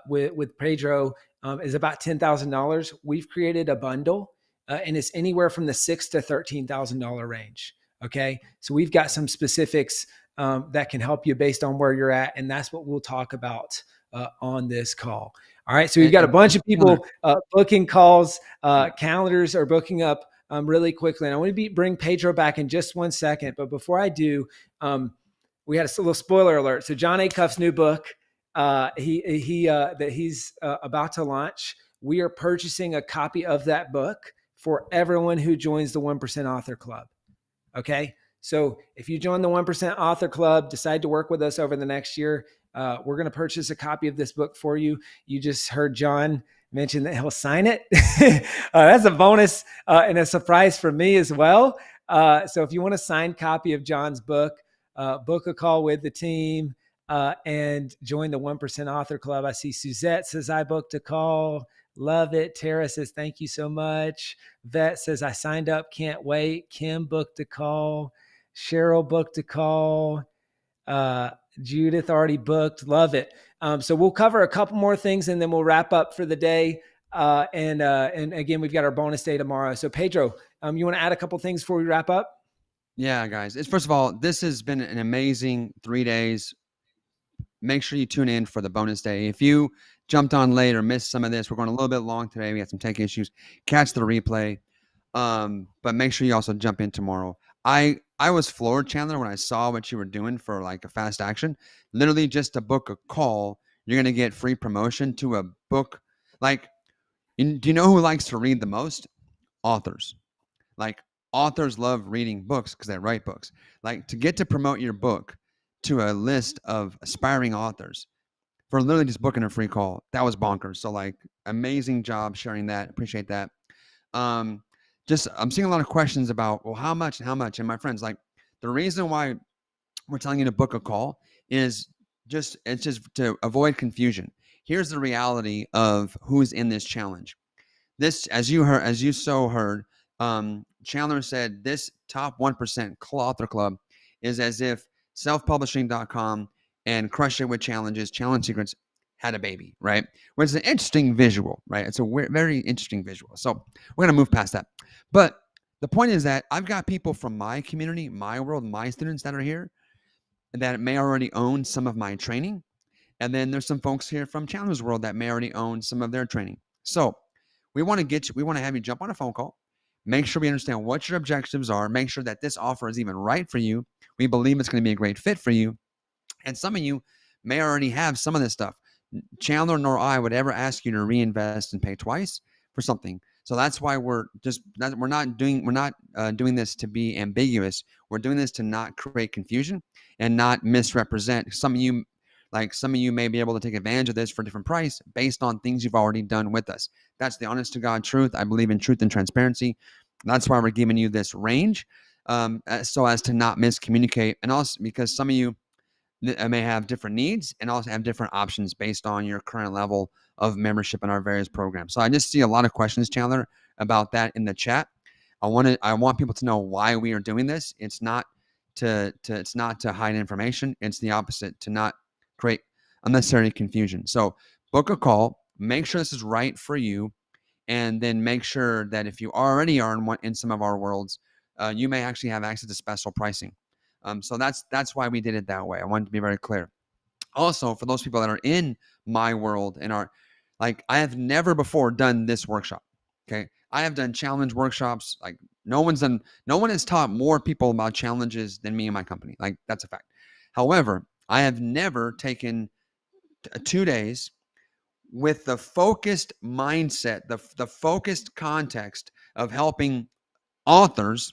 with Pedro is about $10,000. We've created a bundle and it's anywhere from the $6,000 to $13,000 range. Okay. So we've got some specifics that can help you based on where you're at. And that's what we'll talk about on this call. All right. So we've got a bunch of people booking calls. Calendars are booking up really quickly. And I want to bring Pedro back in just 1 second. But before I do, we had a little spoiler alert. So John Acuff's new book, that he's about to launch. We are purchasing a copy of that book for everyone who joins the 1% Author Club. Okay. So if you join the 1% Author Club, decide to work with us over the next year, we're going to purchase a copy of this book for you. You just heard John mention that he'll sign it. That's a bonus and a surprise for me as well. So if you want a signed copy of John's book, book a call with the team and join the 1% Author Club. I see Suzette says, I booked a call. Love it. Tara says, thank you so much. Vet says, I signed up. Can't wait. Kim booked a call. Cheryl booked a call. Judith already booked. Love it. So we'll cover a couple more things and then we'll wrap up for the day. And again, we've got our bonus day tomorrow. So Pedro, you want to add a couple things before we wrap up? Yeah, guys. First of all, this has been an amazing 3 days. Make sure you tune in for the bonus day. If you jumped on late or missed some of this, we're going a little bit long today. We had some tech issues. Catch the replay. But make sure you also jump in tomorrow. I was floored, Chandler, when I saw what you were doing for like a fast action. Literally just to book a call, you're going to get free promotion to a book. Like, do you know who likes to read the most? Authors. Like, authors love reading books because they write books. Like, to get to promote your book to a list of aspiring authors for literally just booking a free call, that was bonkers. So like, amazing job sharing that. Appreciate that. I'm seeing a lot of questions about, well, how much? And my friends, like, the reason why we're telling you to book a call is just to avoid confusion. Here's the reality of who's in this challenge. This, as you heard, Chandler said this top 1% author club is as if selfpublishing.com and Crush It with Challenges, Challenge Secrets had a baby, right? Which is an interesting visual, right? It's a very interesting visual. So we're going to move past that. But the point is that I've got people from my community, my world, my students that are here that may already own some of my training. And then there's some folks here from Chandler's world that may already own some of their training. So we want to have you jump on a phone call. Make sure we understand what your objectives are. Make sure that this offer is even right for you. We believe it's going to be a great fit for you. And some of you may already have some of this stuff. Chandler nor I would ever ask you to reinvest and pay twice for something. So that's why we're not doing this to be ambiguous. We're doing this to not create confusion and not misrepresent. Some of you may be able to take advantage of this for a different price based on things you've already done with us. That's the honest to God truth. I believe in truth and transparency. That's why we're giving you this range, so as to not miscommunicate. And also because some of you may have different needs and also have different options based on your current level of membership in our various programs. So I just see a lot of questions, Chandler, about that in the chat. I want people to know why we are doing this. It's not to hide information. It's the opposite, to not create unnecessary confusion. So book a call, make sure this is right for you, and then make sure that if you already are in some of our worlds, you may actually have access to special pricing. So that's why we did it that way. I wanted to be very clear. Also, for those people that are in my world and are like, I have never before done this workshop. Okay. I have done challenge workshops. Like no one has taught more people about challenges than me and my company. Like that's a fact. However, I have never taken 2 days with the focused mindset, the focused context of helping authors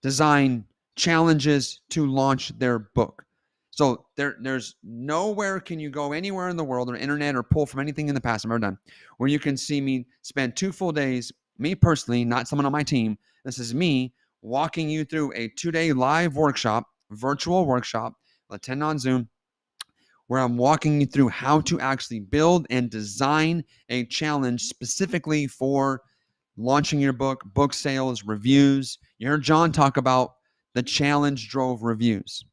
design challenges to launch their book. So there's nowhere can you go anywhere in the world or internet or pull from anything in the past I've ever done where you can see me spend 2 full days, me personally, not someone on my team. This is me walking you through a 2-day live workshop virtual workshop, attend on Zoom, where I'm walking you through how to actually build and design a challenge specifically for launching your book, book sales, reviews. You heard John talk about the challenge drove reviews.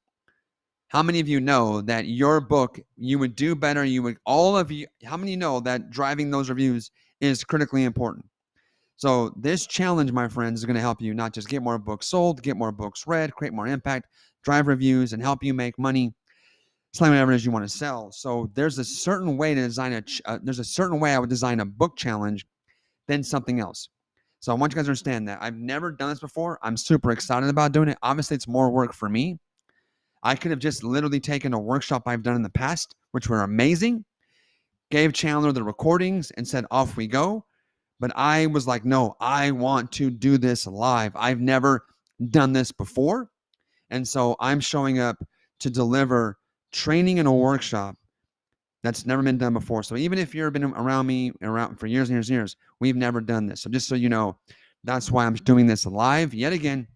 How many of you know that your book, you would do better? How many know that driving those reviews is critically important? So this challenge, my friends, is going to help you not just get more books sold, get more books read, create more impact, drive reviews, and help you make money selling whatever it is you want to sell. So there's a certain way to design there's a certain way I would design a book challenge than something else. So I want you guys to understand that I've never done this before. I'm super excited about doing it. Obviously, it's more work for me. I could have just literally taken a workshop I've done in the past, which were amazing, gave Chandler the recordings and said, off we go. But I was like, no, I want to do this live. I've never done this before. And so I'm showing up to deliver training in a workshop that's never been done before. So even if you've been around me for years and years and years, we've never done this. So just so you know, that's why I'm doing this live yet again,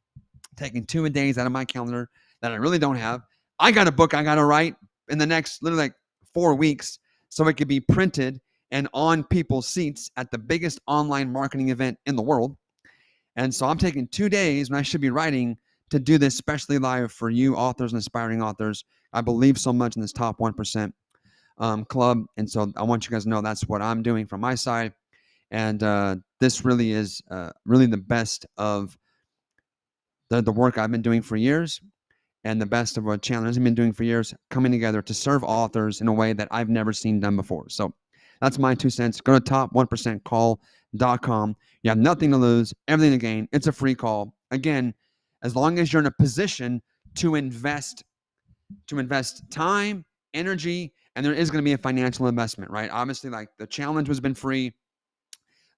taking 2 days out of my calendar that I really don't have. I got a book I got to write in the next literally like 4 weeks so it could be printed and on people's seats at the biggest online marketing event in the world. And so I'm taking 2 days when I should be writing to do this specially live for you authors and aspiring authors. I believe so much in this top 1% club. And so I want you guys to know that's what I'm doing from my side. And this really is really the best of the work I've been doing for years and the best of what Chandler has been doing for years, coming together to serve authors in a way that I've never seen done before. So that's my 2 cents. Go to top1percentcall.com. You have nothing to lose, everything to gain. It's a free call. Again, as long as you're in a position to invest time, energy, and there is going to be a financial investment, right? Obviously, like the challenge has been free.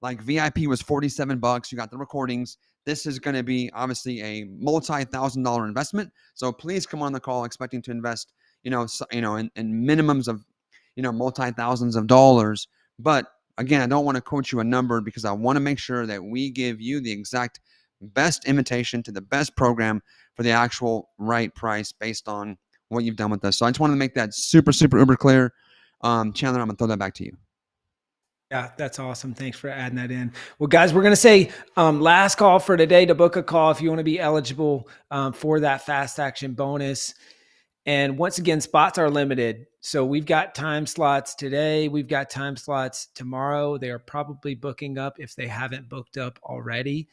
Like VIP was $47. You got the recordings. This is going to be obviously a multi-$1,000 investment. So please come on the call expecting to invest, in minimums of, multi-thousands of dollars. But again, I don't want to quote you a number because I want to make sure that we give you the exact best invitation to the best program for the actual right price based on what you've done with us. So I just wanted to make that super, super uber clear. Chandler, I'm going to throw that back to you. Yeah, that's awesome. Thanks for adding that in. Well, guys, we're going to say last call for today to book a call if you want to be eligible for that fast action bonus. And once again, spots are limited. So we've got time slots today. We've got time slots tomorrow. They are probably booking up if they haven't booked up already.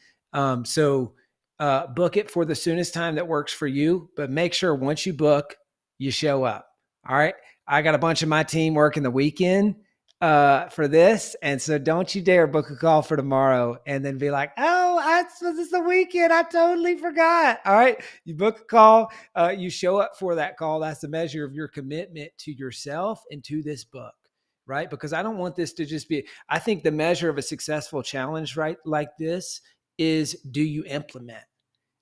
So book it for the soonest time that works for you. But make sure once you book, you show up. All right. I got a bunch of my team working the weekend for this. And so don't you dare book a call for tomorrow and then be like, oh, this is the weekend. I totally forgot. All right. You book a call, you show up for that call. That's the measure of your commitment to yourself and to this book, right? Because I don't want this to just be, I think the measure of a successful challenge, right, like this is, do you implement,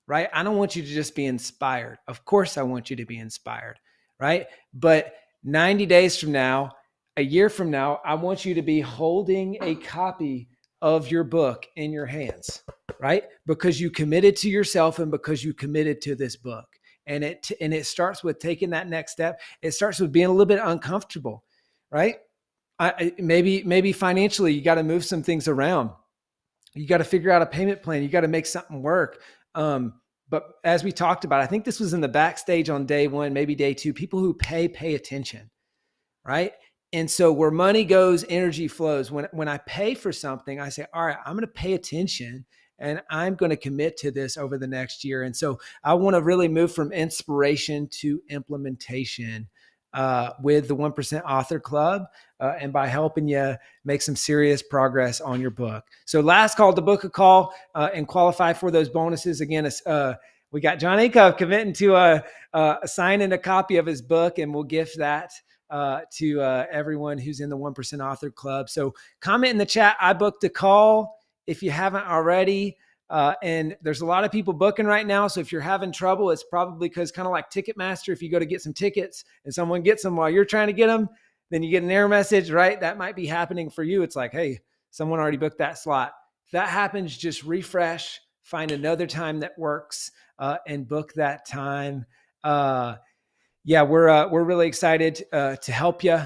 right? I don't want you to just be inspired. Of course, I want you to be inspired, right? But 90 days from now, a year from now, I want you to be holding a copy of your book in your hands, right? Because you committed to yourself and because you committed to this book. And it starts with taking that next step. It starts with being a little bit uncomfortable, right? Maybe financially, you got to move some things around. You got to figure out a payment plan. You got to make something work. But as we talked about, I think this was in the backstage on day 1, maybe day 2, people who pay attention, right? And so where money goes, energy flows. When I pay for something, I say, all right, I'm going to pay attention and I'm going to commit to this over the next year. And so I want to really move from inspiration to implementation with the 1% Author Club and by helping you make some serious progress on your book. So last call to book a call and qualify for those bonuses. Again, we got John Acuff committing to signing a copy of his book, and we'll gift that to everyone who's in the 1% Author Club. So comment in the chat, I booked a call if you haven't already. And there's a lot of people booking right now. So if you're having trouble, it's probably because kind of like Ticketmaster, if you go to get some tickets and someone gets them while you're trying to get them, then you get an error message, right? That might be happening for you. It's like, hey, someone already booked that slot. If that happens, just refresh, find another time that works and book that time. Yeah, we're really excited to help you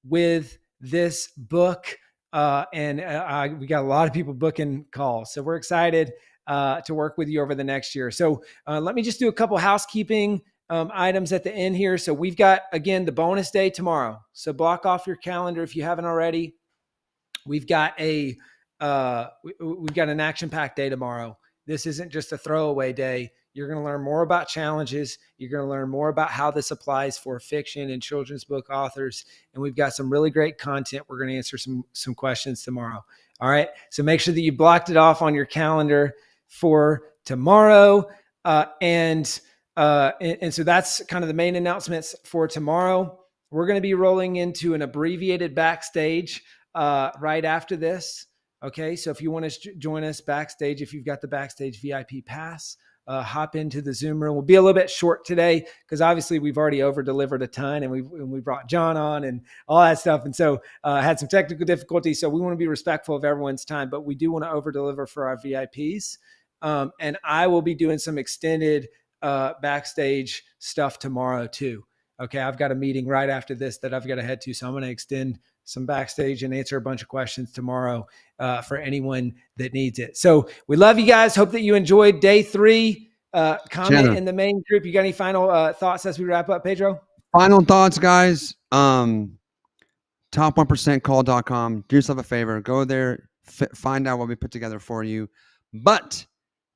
with this book. And we got a lot of people booking calls. So we're excited to work with you over the next year. So let me just do a couple housekeeping items at the end here. So we've got, again, the bonus day tomorrow. So block off your calendar if you haven't already. We've got we've got an action-packed day tomorrow. This isn't just a throwaway day. You're going to learn more about challenges. You're going to learn more about how this applies for fiction and children's book authors. And we've got some really great content. We're going to answer some questions tomorrow. All right. So make sure that you blocked it off on your calendar for tomorrow. And so that's kind of the main announcements for tomorrow. We're going to be rolling into an abbreviated backstage right after this. Okay. So if you want to join us backstage, if you've got the backstage VIP pass, hop into the Zoom room. We'll be a little bit short today because obviously we've already over delivered a ton, and we brought John on and all that stuff. And so had some technical difficulties. So we want to be respectful of everyone's time, but we do want to over deliver for our VIPs. And I will be doing some extended backstage stuff tomorrow too. Okay. I've got a meeting right after this that I've got to head to. So I'm going to extend some backstage and answer a bunch of questions tomorrow for anyone that needs it. So we love you guys. Hope that you enjoyed day 3. Comment in the main group. You got any final thoughts as we wrap up, Pedro? Final thoughts, guys. Top1percentcall.com. Do yourself a favor. Go there, find out what we put together for you. But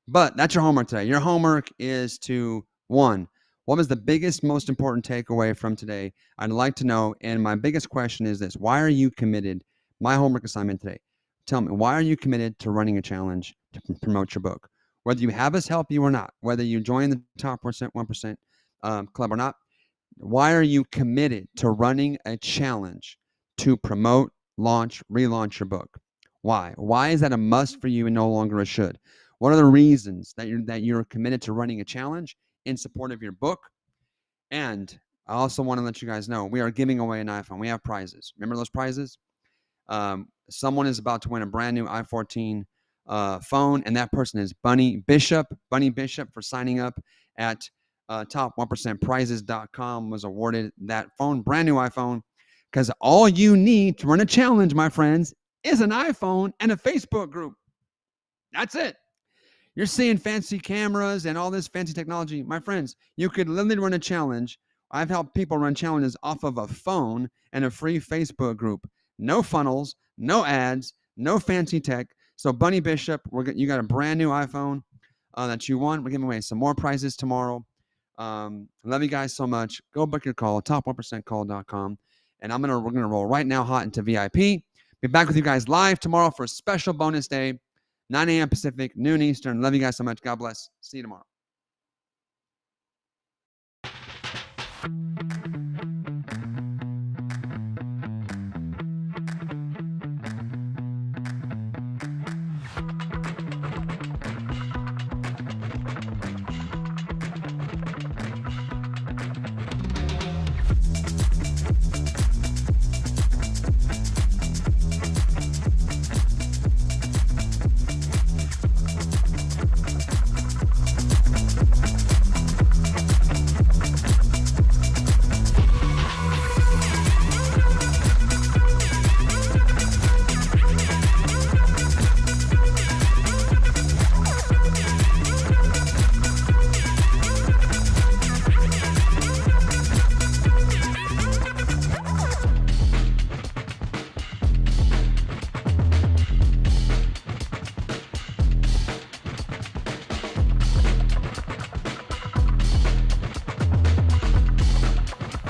that's your homework today. Your homework is to, 1, what was the biggest, most important takeaway from today? I'd like to know. And my biggest question is this: why are you committed? My homework assignment today. Tell me, why are you committed to running a challenge to promote your book? Whether you have us help you or not, whether you join the top 1% club or not, why are you committed to running a challenge to promote, launch, relaunch your book? Why? Why is that a must for you and no longer a should? What are the reasons that you're committed to running a challenge in support of your book? And I also want to let you guys know we are giving away an iPhone. We have prizes. Remember those prizes? Someone is about to win a brand new iPhone 14 phone, and that person is Bunny Bishop. Bunny Bishop, for signing up at top1percentprizes.com, was awarded that phone, brand new iPhone, because all you need to run a challenge, my friends, is an iPhone and a Facebook group. That's it. You're seeing fancy cameras and all this fancy technology. My friends, you could literally run a challenge. I've helped people run challenges off of a phone and a free Facebook group. No funnels, no ads, no fancy tech. So Bunny Bishop, you got a brand new iPhone that you won. We're giving away some more prizes tomorrow. Love you guys so much. Go book your call, top1percentcall.com. And we're gonna roll right now hot into VIP. Be back with you guys live tomorrow for a special bonus day. 9 a.m. Pacific, noon Eastern. Love you guys so much. God bless. See you tomorrow.